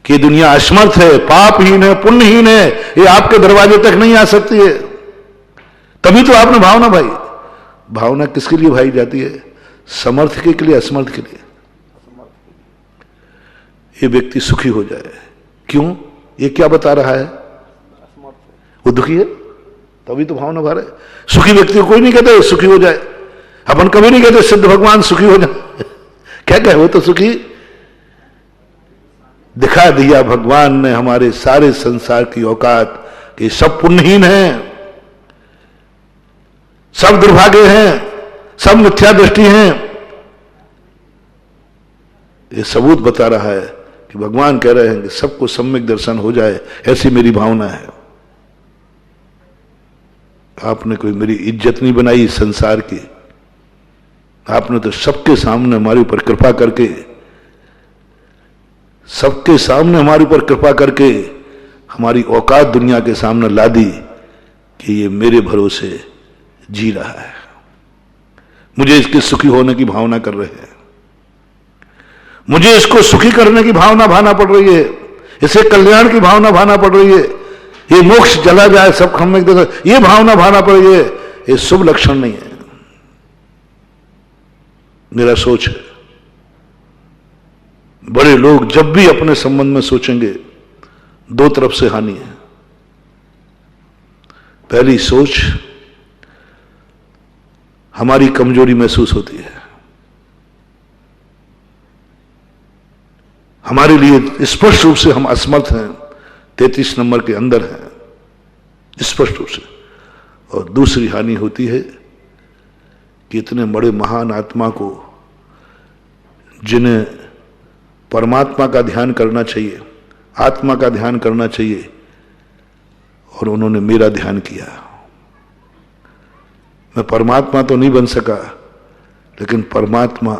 कि दुनिया असमर्थ है, पापहीन है, पुण्यहीन है, ये आपके दरवाजे तक नहीं आ सकती है। तभी तो आपने भावना भाई। भावना किसके लिए भाई जाती है? समर्थ के लिए, असमर्थ के लिए। ये व्यक्ति सुखी हो जाए। क्यों? ये क्या बता रहा है? वो दुखी है, तभी तो भावना भर है। सुखी व्यक्ति को कोई नहीं कहते सुखी हो जाए। अपन कभी नहीं कहते सिद्ध भगवान सुखी हो जाए। क्या कहे, वो तो सुखी। दिखा दिया भगवान ने हमारे सारे संसार की औकात कि सब पुण्यहीन हैं, सब दुर्भाग्य हैं, सब मिथ्या दृष्टि हैं। ये सबूत बता रहा है कि भगवान कह रहे हैं कि सबको सम्यक दर्शन हो जाए, ऐसी मेरी भावना है। आपने कोई मेरी इज्जत नहीं बनाई इस संसार की, आपने तो सबके सामने हमारे ऊपर कृपा करके, सबके सामने हमारे ऊपर कृपा करके हमारी औकात दुनिया के सामने ला दी कि ये मेरे भरोसे जी रहा है। मुझे इसके सुखी होने की भावना कर रहे हैं, मुझे इसको सुखी करने की भावना भाना पड़ रही है, इसे कल्याण की भावना भाना पड़ रही है, ये मोक्ष चला जाए सब हम ये भावना भाना पड़ रही है। ये शुभ लक्षण नहीं है। मेरा सोच है, बड़े लोग जब भी अपने संबंध में सोचेंगे दो तरफ से हानि है। पहली सोच, हमारी कमजोरी महसूस होती है, हमारे लिए स्पष्ट रूप से हम असमर्थ हैं, 33 नंबर के अंदर हैं स्पष्ट रूप से। और दूसरी हानि होती है कि इतने बड़े महान आत्मा को, जिन्हें परमात्मा का ध्यान करना चाहिए, आत्मा का ध्यान करना चाहिए, और उन्होंने मेरा ध्यान किया। मैं परमात्मा तो नहीं बन सका, लेकिन परमात्मा,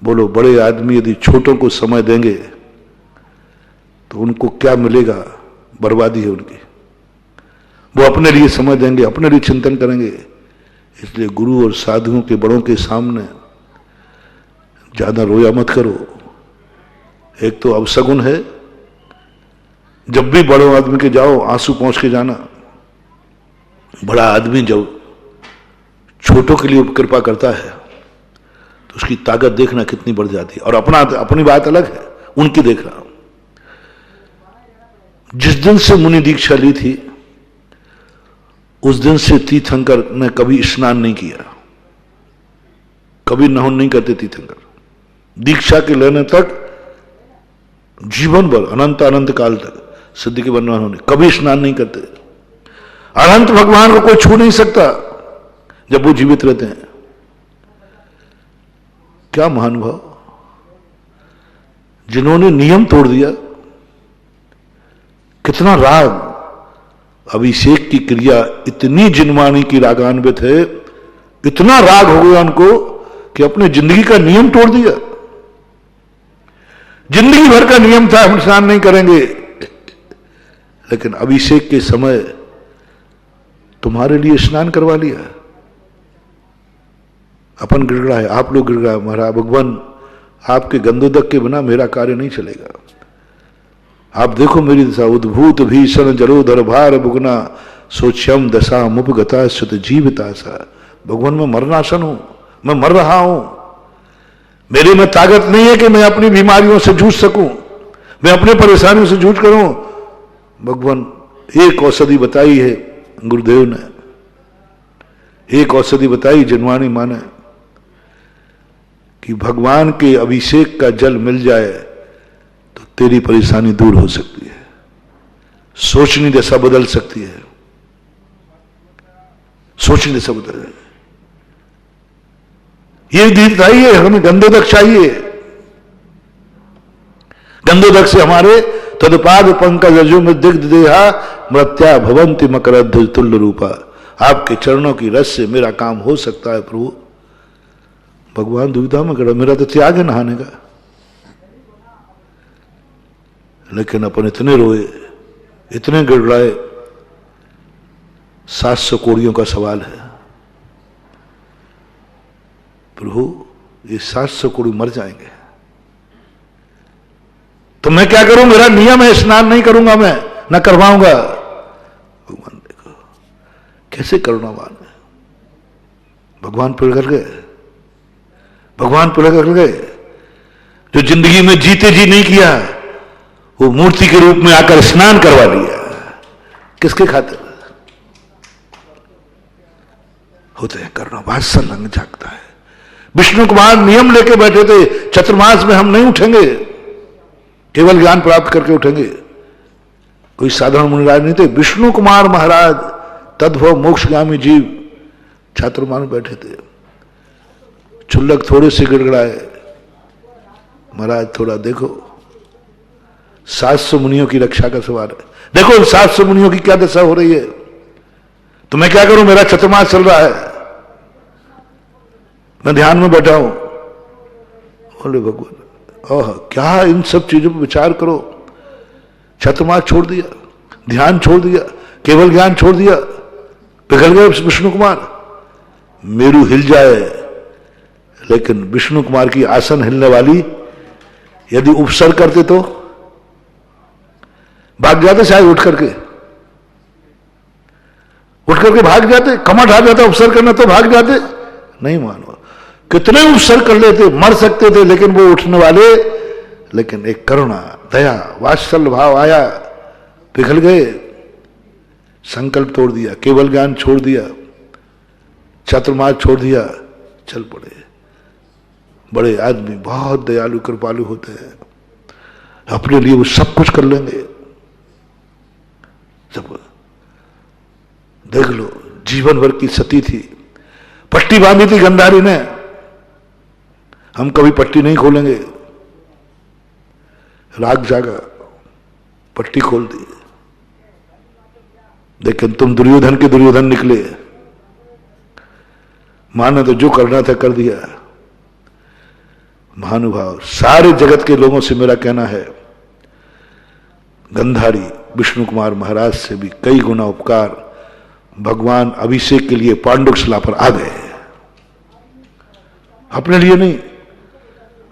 बोलो बड़े आदमी यदि छोटों को समय देंगे तो उनको क्या मिलेगा? बर्बादी है उनकी। वो अपने लिए समय देंगे, अपने लिए चिंतन करेंगे। इसलिए गुरु और साधुओं के बड़ों के सामने ज्यादा रोया मत करो। एक तो अवसगुन है, जब भी बड़ों आदमी के जाओ आंसू पहुंच के जाना। बड़ा आदमी जब छोटों के लिए कृपा करता है तो उसकी ताकत देखना कितनी बढ़ जाती है। और अपनी बात अलग है, उनकी देख रहा हूं। जिस दिन से मुनि दीक्षा ली थी उस दिन से तीर्थंकर ने कभी स्नान नहीं किया, कभी नहान नहीं करते तीर्थंकर। दीक्षा के लेने तक जीवन भर अनंत अनंत काल तक सिद्धि के बनवानों ने कभी स्नान नहीं करते। अनंत भगवान को कोई छू नहीं सकता जब वो जीवित रहते हैं। क्या महानुभाव, जिन्होंने नियम तोड़ दिया। कितना राग, अभिषेक की क्रिया इतनी जिनवाणी की रागान्वित है, इतना राग हो गया उनको कि अपने जिंदगी का नियम तोड़ दिया। जिंदगी भर का नियम था हम स्नान नहीं करेंगे, लेकिन अभिषेक के समय तुम्हारे लिए स्नान करवा लिया। अपन गिड़गड़ाए, आप लोग गिड़गड़ाए, महाराज भगवान आपके गंधोदक के बिना मेरा कार्य नहीं चलेगा। आप देखो मेरी दशा, उद्भूत भीषण जलोधर भार बुगना सोच्यम दशा मुपगता सुत जीविता सा। भगवान मैं मरनासन हूं, मैं मर रहा हूं, मेरे में ताकत नहीं है कि मैं अपनी बीमारियों से जूझ सकूं, मैं अपनी परेशानियों से जूझ करूं। भगवान एक औषधि बताई है गुरुदेव ने, एक औषधि बताई जिनवाणी माने कि भगवान के अभिषेक का जल मिल जाए तो तेरी परेशानी दूर हो सकती है, सोचनी दशा बदल सकती है, सोचनी दशा बदल जाए। ये दीद चाहिए हमें, गंधोदक चाहिए। गंधोदक से हमारे तदपाद पंकज रजो में दिग्ध देहा मृत्या भवंति मकरध्वज तुल्य रूपा। आपके चरणों की रस से मेरा काम हो सकता है प्रभु। भगवान दुविधा में खड़ा, मेरा तो त्याग है नहाने का, लेकिन अपन इतने रोए, इतने गिड़गड़ाए। 700 कोड़ियों का सवाल है, प्रभु ये 700 कोड़ी मर जाएंगे तो मैं क्या करूं? मेरा नियम है स्नान नहीं करूंगा, मैं न करवाऊंगा। भगवान देखो कैसे करुणावान है। भगवान पिघल गए, भगवान पिघल गए। जो जिंदगी में जीते जी नहीं किया, वो मूर्ति के रूप में आकर स्नान करवा लिया। किसके खातिर? होते हैं करुणा वात्सल्य रंग झांकता है। विष्णु कुमार नियम लेके बैठे थे, चतुर्मास में हम नहीं उठेंगे, केवल ज्ञान प्राप्त करके उठेंगे। कोई साधारण मुनिराज नहीं थे, विष्णु कुमार महाराज तद्भव मोक्षगामी जीव चातुर्मास में बैठे थे। चुल्लक थोड़े से गिड़गड़ाए, महाराज थोड़ा देखो, 700 मुनियों की रक्षा का सवाल है, देखो 700 मुनियों की क्या दशा हो रही है, तो मैं क्या करूं, मेरा चतुर्मास चल रहा है, मैं ध्यान में बैठा हूं। बोले भगवान ओह, क्या इन सब चीजों पर विचार करो। चतुर्मास छोड़ दिया, ध्यान छोड़ दिया, केवल ज्ञान छोड़ दिया, पिघल गए विष्णु कुमार। मेरू हिल जाए, लेकिन विष्णु कुमार की आसन हिलने वाली यदि उपसर्ग करते तो भाग जाते, शायद उठ करके भाग जाते, कमठ आ जाता उपसर्ग करना तो भाग जाते, नहीं मानो। कितने उपसर्ग कर लेते, मर सकते थे, लेकिन वो उठने वाले, लेकिन एक करुणा दया वात्सल्य भाव आया, पिघल गए, संकल्प तोड़ दिया, केवल ज्ञान छोड़ दिया, चातुर्मास छोड़ दिया, चल पड़े। बड़े आदमी बहुत दयालु कृपालु होते हैं, अपने लिए वो सब कुछ कर लेंगे। सब देख लो, जीवन भर की सती थी, पट्टी बांधी थी गंधारी ने, हम कभी पट्टी नहीं खोलेंगे, राग जागा, पट्टी खोल दी। लेकिन तुम दुर्योधन के दुर्योधन निकले, मां ने तो जो करना था कर दिया। महानुभाव, सारे जगत के लोगों से मेरा कहना है, गंधारी विष्णु कुमार महाराज से भी कई गुना उपकार भगवान अभिषेक के लिए पांडुकशिला पर आ गए। अपने लिए नहीं,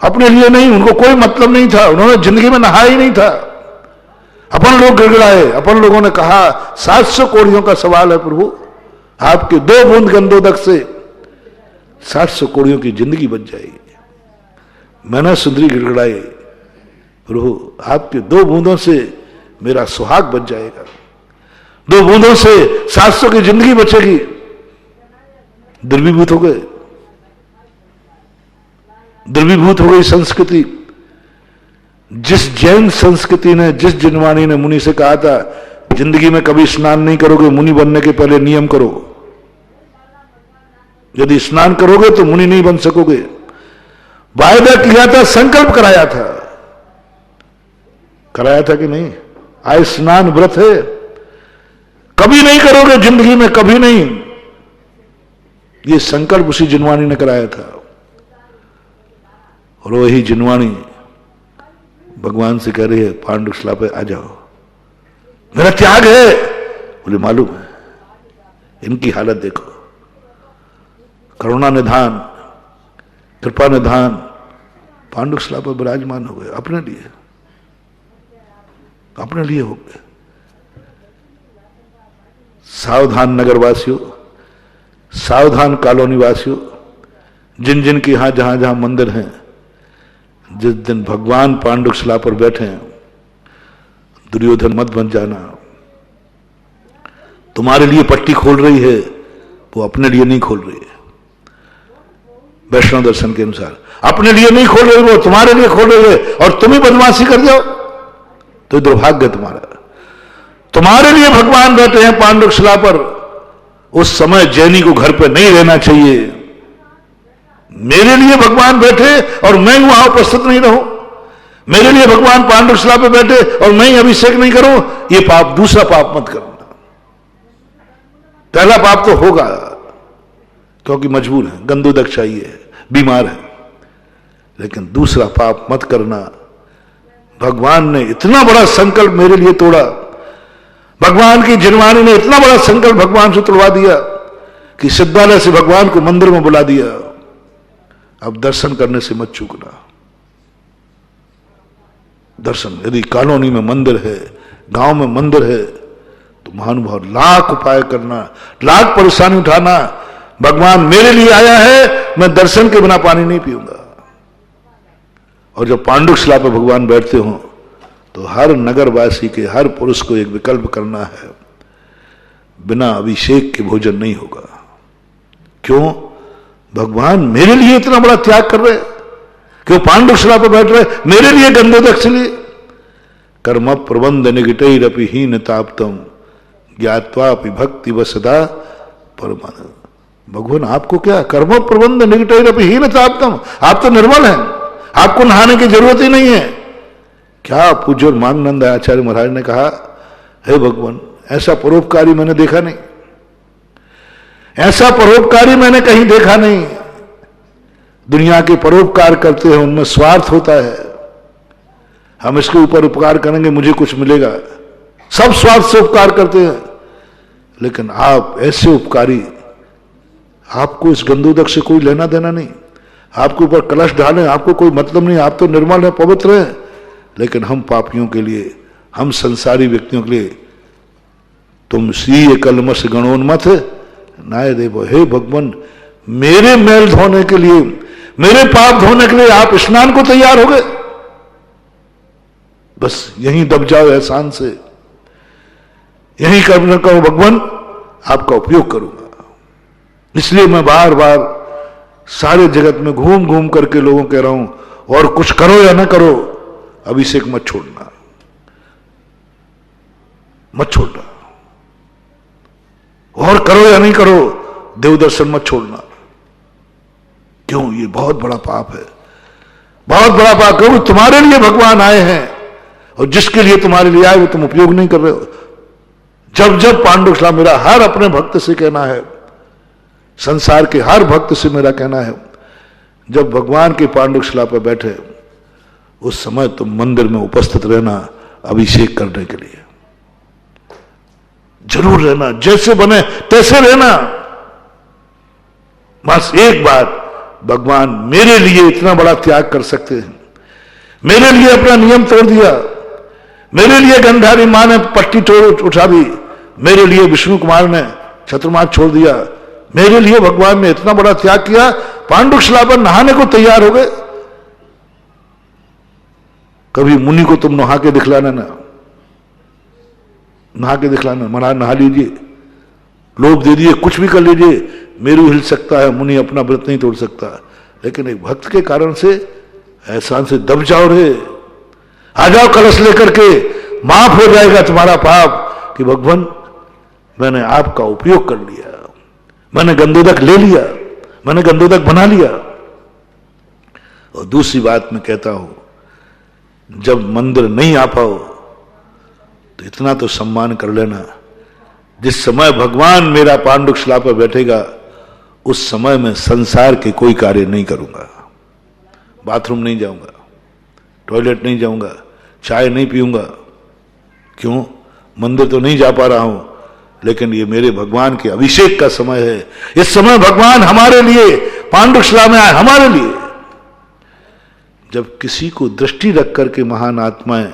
अपने लिए नहीं, उनको कोई मतलब नहीं था, उन्होंने जिंदगी में नहाया ही नहीं था। अपन लोग गिड़गिड़ाए, अपन लोगों ने कहा 700 कोड़ियों का सवाल है प्रभु, आपके 2 बूंद गंधोदक से 700 कोड़ियों की जिंदगी बच जाएगी। मैंने सुंदरी गिड़गिड़ाई, प्रभु आपके 2 बूंदों से मेरा सुहाग बच जाएगा, 2 बूंदों से 700 की जिंदगी बचेगी। द्रवीभूत हो गए, द्रवीभूत हो गई संस्कृति। जिस जैन संस्कृति ने, जिस जिनवाणी ने मुनि से कहा था जिंदगी में कभी स्नान नहीं करोगे, मुनि बनने के पहले नियम करो, यदि स्नान करोगे तो मुनि नहीं बन सकोगे, वायदा किया था, संकल्प कराया था कि नहीं, आज स्नान व्रत है, कभी नहीं करोगे जिंदगी में, कभी नहीं, ये संकल्प उसी जिनवाणी ने कराया था। और वही जिनवाणी भगवान से कह रही है पांडुकशिला पे आ जाओ, मेरा त्याग है। बोले मालूम है, इनकी हालत देखो, करुणा निधान, कृपा निधान, पांडुकशिला पर विराजमान हो गए, अपने लिए हो गए। सावधान नगरवासियों, सावधान कॉलोनी वासियों, जिन जिन के यहां जहां जहां मंदिर हैं, जिस दिन भगवान पांडुकशिला पर बैठे हैं, दुर्योधन मत बन जाना। तुम्हारे लिए पट्टी खोल रही है, वो अपने लिए नहीं खोल रही है। वैष्णव दर्शन के अनुसार अपने लिए नहीं खोल रही, वो तुम्हारे लिए खोल रही है, और तुम ही बदमाशी कर जाओ तो दुर्भाग्य तुम्हारा। तुम्हारे लिए भगवान बैठे हैं पांडुकशिला पर, उस समय जैनी को घर पे नहीं रहना चाहिए। मेरे लिए भगवान बैठे और मैं वहां उपस्थित नहीं रहूं, मेरे लिए भगवान पांडुकशिला पे बैठे और मैं ही अभिषेक नहीं करूं, ये पाप, दूसरा पाप मत करना। पहला पाप तो होगा क्योंकि मजबूर है, गंधोदक चाहिए, बीमार है, लेकिन दूसरा पाप मत करना। भगवान ने इतना बड़ा संकल्प मेरे लिए तोड़ा, भगवान की जिनवाणी ने इतना बड़ा संकल्प भगवान से तोड़वा दिया कि सिद्धालय से भगवान को मंदिर में बुला दिया। अब दर्शन करने से मत चूकना। दर्शन, यदि कॉलोनी में मंदिर है, गांव में मंदिर है, तो महानुभाव लाख उपाय करना, लाख परेशानी उठाना। भगवान मेरे लिए आया है, मैं दर्शन के बिना पानी नहीं पीऊंगा। और जब पांडुक शिला पर भगवान बैठते हों तो हर नगरवासी के, हर पुरुष को एक विकल्प करना है, बिना अभिषेक के भोजन नहीं होगा। क्यों? भगवान मेरे लिए इतना बड़ा त्याग कर रहे, क्यों पांडुक शिला पर बैठ रहे, मेरे लिए गंधोदक के लिए। कर्म प्रबंध निकटैरपि हीन ताप्तम ज्ञात्वापि भक्ति वसदा परमान। भगवान आपको क्या, कर्म प्रबंध निकटैरपि हीन ताप्तम, आप तो निर्मल हैं, आपको नहाने की जरूरत ही नहीं है। क्या पूज्य माननंद आचार्य महाराज ने कहा, हे भगवान ऐसा परोपकारी मैंने देखा नहीं, ऐसा परोपकारी मैंने कहीं देखा नहीं। दुनिया के परोपकार करते हैं उनमें स्वार्थ होता है, हम इसके ऊपर उपकार करेंगे मुझे कुछ मिलेगा, सब स्वार्थ से उपकार करते हैं। लेकिन आप ऐसे उपकारी, आपको इस गंधोदक से कोई लेना देना नहीं, आपके ऊपर कलश ढालें आपको कोई मतलब नहीं, आप तो निर्मल हैं, पवित्र हैं। लेकिन हम पापियों के लिए, हम संसारी व्यक्तियों के लिए तुम सीय कलमश गणोन्मथ नाय देव। हे भगवान मेरे मैल धोने के लिए, मेरे पाप धोने के लिए आप स्नान को तैयार हो गए, बस यहीं दब जाओ एहसान से, यहीं करने का भगवान आपका उपयोग करूंगा। इसलिए मैं बार बार सारे जगत में घूम घूम करके लोगों कह रहा हूं, और कुछ करो या ना करो अभिषेक मत छोड़ना, मत छोड़ना, और करो या नहीं करो देव दर्शन मत छोड़ना। क्यों? ये बहुत बड़ा पाप है, बहुत बड़ा पाप। क्योंकि तुम्हारे लिए भगवान आए हैं, और जिसके लिए तुम्हारे लिए आए वो तुम उपयोग नहीं कर रहे हो। जब जब पांडुक शिला, मेरा हर अपने भक्त से कहना है, संसार के हर भक्त से मेरा कहना है, जब भगवान के पांडुक शिला पर बैठे उस समय तुम मंदिर में उपस्थित रहना अभिषेक करने के लिए, जरूर रहना, जैसे बने तैसे रहना। बस एक बात, भगवान मेरे लिए इतना बड़ा त्याग कर सकते हैं, मेरे लिए अपना नियम तोड़ दिया, मेरे लिए गंधारी मां ने पट्टी तोड़ उठा दी, मेरे लिए विष्णु कुमार ने छत्रमार्ग छोड़ दिया, मेरे लिए भगवान ने इतना बड़ा त्याग किया, पांडुक शिला पर नहाने को तैयार हो गए। कभी मुनि को तुम नहा के दिखलाना ना, नहा के दिखलाना, महाराज नहा लीजिए, लोभ दे दिए, कुछ भी कर लीजिए, मेरू हिल सकता है, मुनि अपना व्रत नहीं तोड़ सकता। लेकिन एक भक्त के कारण से एहसान से दब जाओ रे, आ जाओ कलश लेकर के, माफ हो जाएगा तुम्हारा पाप कि भगवान मैंने आपका उपयोग कर लिया, मैंने गंधोदक ले लिया, मैंने गंधोदक बना लिया। और दूसरी बात मैं कहता हूं, जब मंदिर नहीं आ पाओ तो इतना तो सम्मान कर लेना, जिस समय भगवान मेरा पांडुक शिला पर बैठेगा उस समय में संसार के कोई कार्य नहीं करूंगा, बाथरूम नहीं जाऊंगा, टॉयलेट नहीं जाऊंगा, चाय नहीं पीऊंगा। क्यों? मंदिर तो नहीं जा पा रहा हूं, लेकिन ये मेरे भगवान के अभिषेक का समय है। इस समय भगवान हमारे लिए पांडुक शिला में आए, हमारे लिए। जब किसी को दृष्टि रख करके महान आत्माएं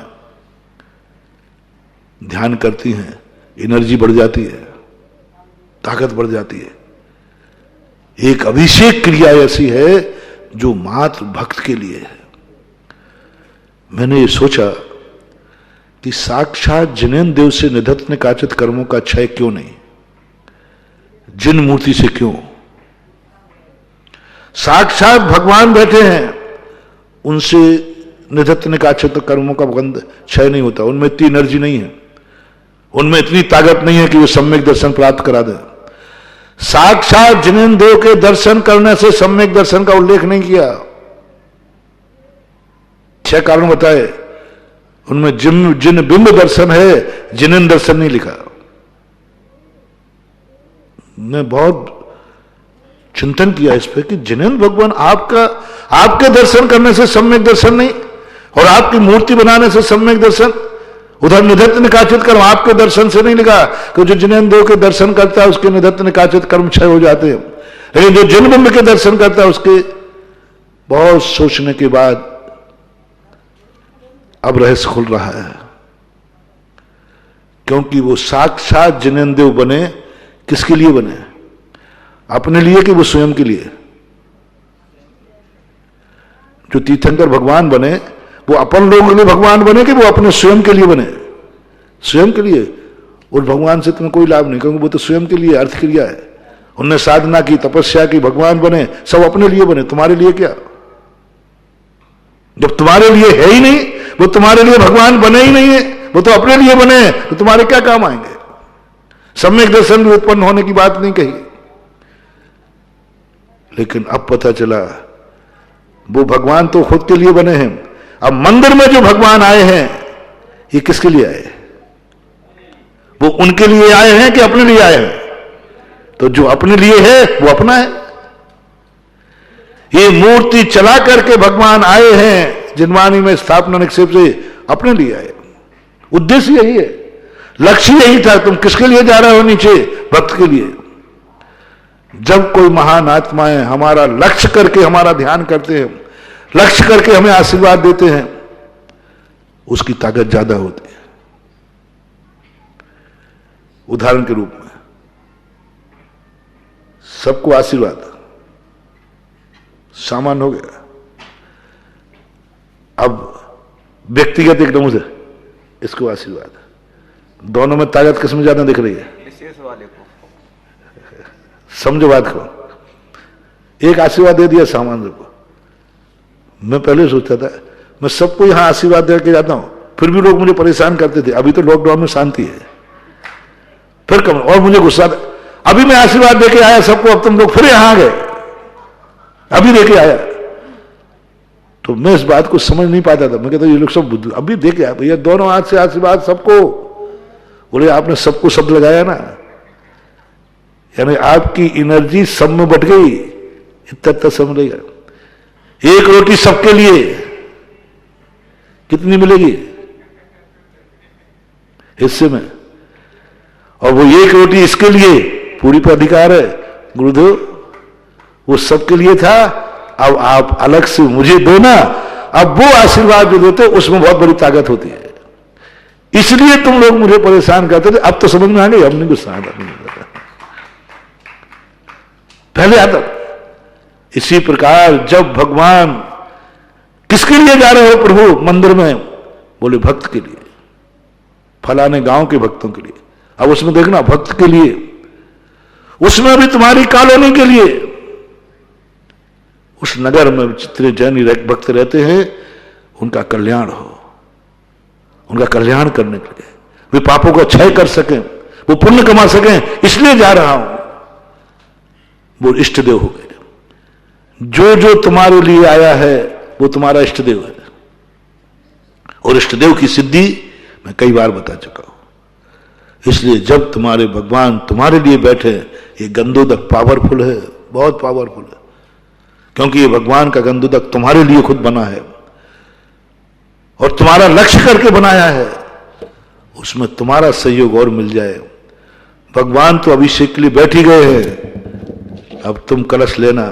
ध्यान करती हैं, एनर्जी बढ़ जाती है, ताकत बढ़ जाती है। एक अभिषेक क्रिया ऐसी है जो मात्र भक्त के लिए है। मैंने ये सोचा कि साक्षात जिनेन्द्र देव से निधत्न काचित कर्मों का क्षय क्यों नहीं, जिन मूर्ति से क्यों? साक्षात भगवान बैठे हैं, उनसे निधत्न काचित कर्मों का बंद क्षय नहीं होता। उनमें इतनी एनर्जी नहीं है, उनमें इतनी ताकत नहीं है कि वो सम्यक दर्शन प्राप्त करा दे। साक्षात जिनेन्द्र देव के दर्शन करने से सम्यक दर्शन का उल्लेख नहीं किया। 6 कारण बताए, उनमें जिन बिंब दर्शन है, जिनेन्द्र दर्शन नहीं लिखा। मैं बहुत चिंतन किया इस पे कि जिनेन्द्र भगवान आपके दर्शन करने से सम्यक दर्शन नहीं, और आपकी मूर्ति बनाने से सम्यक दर्शन। उधर निधत्न काचित कर्म आपके दर्शन से नहीं लिखा कि जो जिनेन्द्र देव के दर्शन करता है उसके निधत्न काचित कर्म क्षय हो जाते हैं, लेकिन जो जिन बिंब के दर्शन करता है उसके बहुत सोचने के बाद अब रहस्य खुल रहा है। क्योंकि वो साक्षात जिनेन्द्र देव बने, किसके लिए बने? अपने लिए कि वो स्वयं के लिए? जो तीर्थंकर भगवान बने वो अपन लोगों के लिए भगवान बने कि वो अपने स्वयं के लिए बने? स्वयं के लिए। और भगवान से तुम्हें कोई लाभ नहीं, क्योंकि वो तो स्वयं के लिए अर्थ क्रिया है। उनने साधना की, तपस्या की, भगवान बने, सब अपने लिए बने। तुम्हारे लिए क्या? जब तुम्हारे लिए है ही नहीं, वो तुम्हारे लिए भगवान बने ही नहीं है, वो तो अपने लिए बने, तो तुम्हारे क्या काम आएंगे? सम्यक दर्शन में उत्पन्न होने की बात नहीं कही, लेकिन अब पता चला वो भगवान तो खुद के लिए बने हैं। अब मंदिर में जो भगवान आए हैं ये किसके लिए आए? वो उनके लिए आए हैं कि अपने लिए आए हैं? तो जो अपने लिए है वो अपना है। ये मूर्ति चला करके भगवान आए हैं जिनवानी में स्थापना निक्षेप से, अपने लिए आए। उद्देश्य यही है, लक्ष्य यही था। तुम किसके लिए जा रहे हो नीचे? भक्त के लिए। जब कोई महान आत्माएं हमारा लक्ष्य करके हमारा ध्यान करते हैं, लक्ष्य करके हमें आशीर्वाद देते हैं, उसकी ताकत ज्यादा होती है। उदाहरण के रूप में सबको आशीर्वाद सामान हो गया, अब व्यक्तिगत एकदम से इसको आशीर्वाद, दोनों में ताकत किसमें ज्यादा दिख रही है? विशेष वाले को। समझो बात को। एक आशीर्वाद दे दिया सामान्य को। मैं पहले सोचता था मैं सबको यहां आशीर्वाद दे के जाता हूं, फिर भी लोग मुझे परेशान करते थे। अभी तो लॉकडाउन में शांति है, फिर कम और मुझे गुस्सा था। अभी मैं आशीर्वाद देके आया सबको, अब तुम लोग फिर यहां आ गए, अभी देके आया। तो मैं इस बात को समझ नहीं पाता था। मैं कहता ये लोग सब बुद्धू, अभी देके आया भैया, दोनों हाथ से आशीर्वाद सबको। बोले आपने सबको शब्द लगाया ना, यानी आपकी एनर्जी सब में बट गई, इतना समझेगा। एक रोटी सबके लिए कितनी मिलेगी हिस्से में? और वो एक रोटी इसके लिए पूरी पर अधिकार है। गुरुदेव वो सबके लिए था, अब आप अलग से मुझे दो ना। अब वो आशीर्वाद जो देते उसमें बहुत बड़ी ताकत होती है, इसलिए तुम लोग मुझे परेशान करते थे। अब तो समझ में आ गई, अब नहीं गुस्सा आता, पहले आता। इसी प्रकार जब भगवान किसके लिए जा रहे हो प्रभु मंदिर में? बोले भक्त के लिए, फलाने गांव के भक्तों के लिए। अब उसमें देखना भक्त के लिए, उसमें भी तुम्हारी कॉलोनी के लिए, उस नगर में जितने जैनी भक्त रहते हैं उनका कल्याण हो, उनका कल्याण करने के लिए, वे पापों का क्षय कर सकें, वो पुण्य कमा सकें, इसलिए जा रहा हूं। वो इष्ट देव हो गए। जो जो तुम्हारे लिए आया है वो तुम्हारा इष्ट देव है। और इष्ट देव की सिद्धि मैं कई बार बता चुका हूं। इसलिए जब तुम्हारे भगवान तुम्हारे लिए बैठे, ये गंधोदक पावरफुल है, बहुत पावरफुल है, क्योंकि ये भगवान का गंधोदक तुम्हारे लिए खुद बना है और तुम्हारा लक्ष्य करके बनाया है। उसमें तुम्हारा सहयोग और मिल जाए। भगवान तो अभिषेक के लिए बैठ ही गए हैं, अब तुम कलश लेना।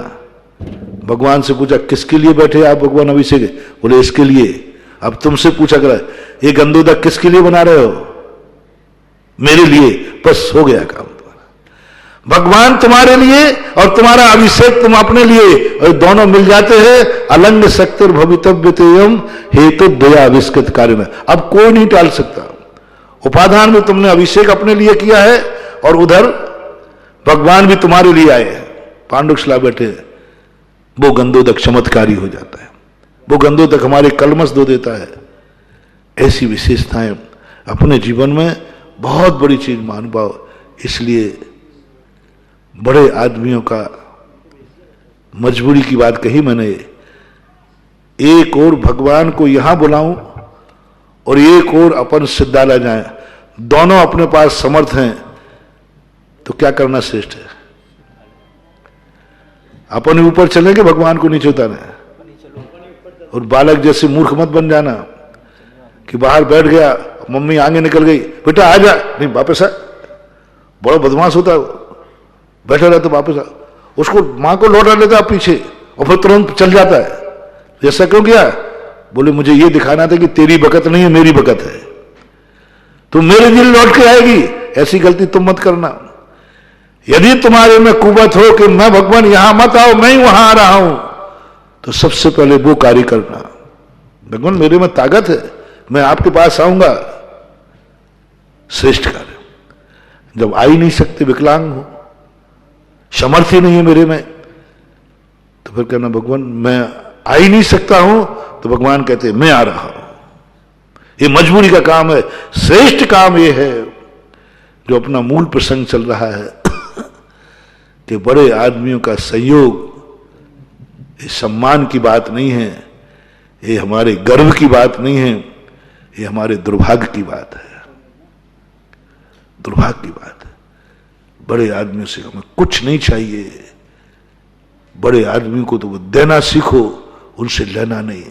भगवान से पूछा किसके लिए बैठे आप भगवान अभिषेक? बोले इसके लिए। अब तुमसे पूछा करा ये गंधोदक किसके लिए बना रहे हो? मेरे लिए। बस हो गया काम तुम्हारा। भगवान तुम्हारे लिए और तुम्हारा अभिषेक तुम अपने लिए, और दोनों मिल जाते हैं। अलंग शक्तिर भवितव्य तेयम हेतु दया विस्कृत कार्य में। अब कोई नहीं टाल सकता। उपादान में तुमने अभिषेक अपने लिए किया है और उधर भगवान भी तुम्हारे लिए आए हैं। पांडुक्षला बैठे, वो गंधोदक चमत्कारी हो जाता है। वो गंधोदक हमारे कलमश धो देता है। ऐसी विशेषताएं अपने जीवन में बहुत बड़ी चीज मान पाओ। इसलिए बड़े आदमियों का मजबूरी की बात कही मैंने, एक और भगवान को यहां बुलाऊं और एक और अपन सिद्धालय जाए, दोनों अपने पास समर्थ हैं, तो क्या करना श्रेष्ठ है? अपन ऊपर चलेंगे, भगवान को नीचे उतारना। और बालक जैसे मूर्ख मत बन जाना कि बाहर बैठ गया, मम्मी आगे निकल गई, बेटा आ जा, नहीं वापस आ। बड़ा बदमाश होता है, बैठा रहता वापस आ, उसको मां को लौटा लेता पीछे और फिर तुरंत चल जाता है। जैसा क्यों किया? बोले मुझे ये दिखाना था कि तेरी बकत नहीं है, मेरी बकत है, तू मेरे दिल लौट के आएगी। ऐसी गलती तुम मत करना। यदि तुम्हारे में कुवत हो कि मैं भगवान यहां मत आओ, मैं ही वहां आ रहा हूं, तो सबसे पहले वो कार्य करना, भगवान मेरे में ताकत है, मैं आपके पास आऊंगा, श्रेष्ठ कार्य। जब आ ही नहीं सकते, विकलांग हो, सामर्थ्य नहीं है मेरे में, तो फिर कहना भगवान मैं आ ही नहीं सकता हूं, तो भगवान कहते मैं आ रहा हूं। ये मजबूरी का काम है। श्रेष्ठ काम ये है जो अपना मूल प्रसंग चल रहा है कि बड़े आदमियों का सहयोग, ये सम्मान की बात नहीं है, ये हमारे गर्व की बात नहीं है, ये हमारे दुर्भाग्य की बात है, दुर्भाग्य की बात है। बड़े आदमियों से हमें कुछ नहीं चाहिए। बड़े आदमियों को तो वो देना सीखो, उनसे लेना नहीं।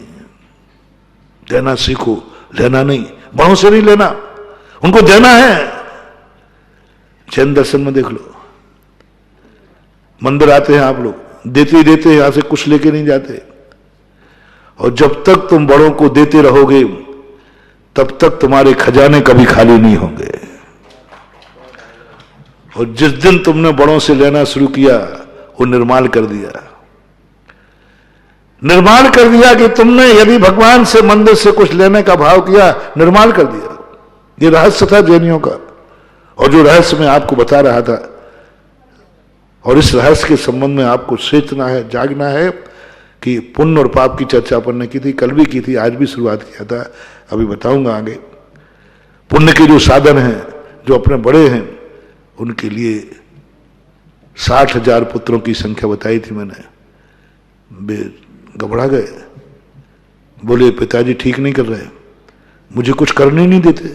देना सीखो, लेना नहीं। बड़ों से नहीं लेना, उनको देना है। जैन दर्शन में देख लो, मंदिर आते हैं आप लोग, देते ही देते हैं, यहां से कुछ लेके नहीं जाते। और जब तक तुम बड़ों को देते रहोगे तब तक तुम्हारे खजाने कभी खाली नहीं होंगे। और जिस दिन तुमने बड़ों से लेना शुरू किया, वो निर्माण कर दिया, निर्माण कर दिया कि तुमने यदि भगवान से, मंदिर से कुछ लेने का भाव किया, निर्माण कर दिया। ये रहस्य था जैनियों का, और जो रहस्य मैं आपको बता रहा था, और इस रहस्य के संबंध में आपको चेतना है, जागना है कि पुण्य और पाप की चर्चा अपन ने की थी, कल भी की थी, आज भी शुरुआत किया था, अभी बताऊंगा आगे। पुण्य के जो साधन हैं, जो अपने बड़े हैं, उनके लिए 60,000 पुत्रों की संख्या बताई थी मैंने। वे घबरा गए, बोले पिताजी ठीक नहीं कर रहे, मुझे कुछ करने ही नहीं देते,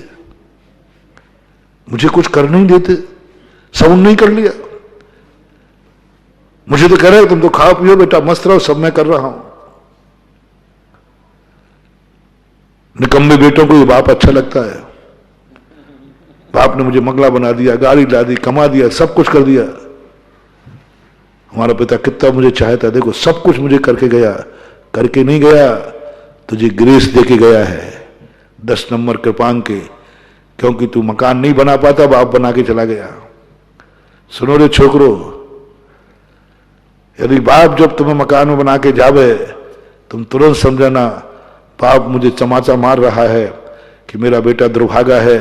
मुझे कुछ करने ही देते, सब उन्होंने कर लिया। मुझे तो कह रहे तुम तो खाओ पियो बेटा, मस्त रहो, सब मैं कर रहा हूं। निकम्मे बेटों को ये बाप अच्छा लगता है। बाप ने मुझे मंगला बना दिया, गाड़ी ला दी, कमा दिया, सब कुछ कर दिया। हमारा पिता कितना मुझे चाहता, देखो सब कुछ मुझे करके गया, करके नहीं गया, तुझे ग्रेस देके गया है 10 नंबर कृपांक के, क्योंकि तू मकान नहीं बना पाता, बाप बना के चला गया। सुनो रे छोकरो, यदि बाप जब तुम्हें मकान में बना के जावे, तुम तुरंत समझना बाप मुझे चमाचा मार रहा है कि मेरा बेटा दुर्भागा है,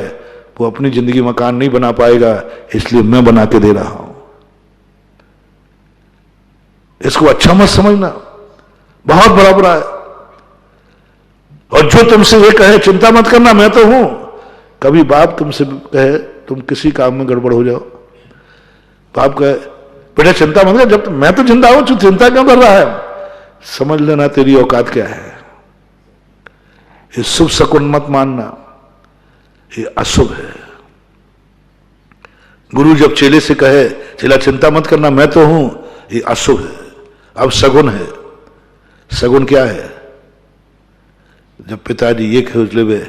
वो अपनी जिंदगी मकान नहीं बना पाएगा, इसलिए मैं बना के दे रहा हूं। इसको अच्छा मत समझना, बहुत बड़ा बुरा है। और जो तुमसे ये कहे चिंता मत करना, मैं तो हूं, कभी बाप तुमसे कहे तुम किसी काम में गड़बड़ हो जाओ, बाप कहे बेटा चिंता मत कर, जब मैं तो जिंदा हूं, तू चिंता क्यों कर रहा है, समझ लेना तेरी औकात क्या है। ये शुभ शकुन मत मानना, ये अशुभ है। गुरु जब चेले से कहे चेला चिंता मत करना, मैं तो हूं, ये अशुभ है। अब सगुन है। सगुन क्या है? जब पिताजी ये कहे वे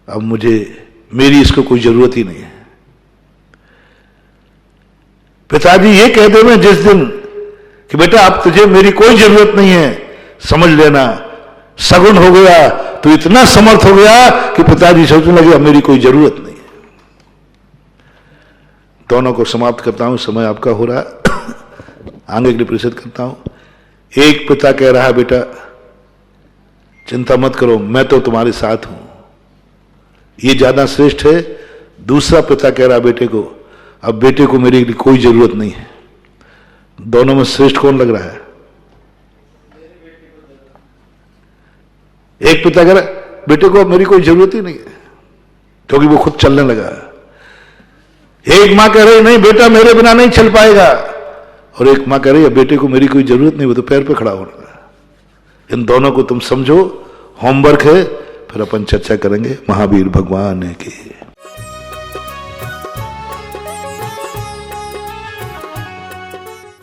अब मुझे, मेरी इसको कोई जरूरत ही नहीं है। पिताजी ये कह दे मैं जिस दिन कि बेटा अब तुझे मेरी कोई जरूरत नहीं है, समझ लेना सगुन हो गया, तो इतना समर्थ हो गया कि पिताजी सोचने लगे अब मेरी कोई जरूरत नहीं है। दोनों को समाप्त करता हूं, समय आपका हो रहा है, आगे के लिए प्रतिशत करता हूं। एक पिता कह रहा है बेटा चिंता मत करो, मैं तो तुम्हारे साथ हूं, ये ज्यादा श्रेष्ठ है। दूसरा पिता कह रहा बेटे को अब बेटे को मेरी कोई जरूरत नहीं है। दोनों में श्रेष्ठ कौन लग रहा है? एक पिता कह रहा बेटे को अब मेरी कोई जरूरत ही नहीं है, क्योंकि वो खुद चलने लगा। एक मां कह रही नहीं बेटा मेरे बिना नहीं चल पाएगा, और एक मां कह रही है बेटे को मेरी कोई जरूरत नहीं, वो तो पैर पे खड़ा हो रहा है। इन दोनों को तुम समझो, होमवर्क है, फिर अपन चर्चा करेंगे। महावीर भगवान की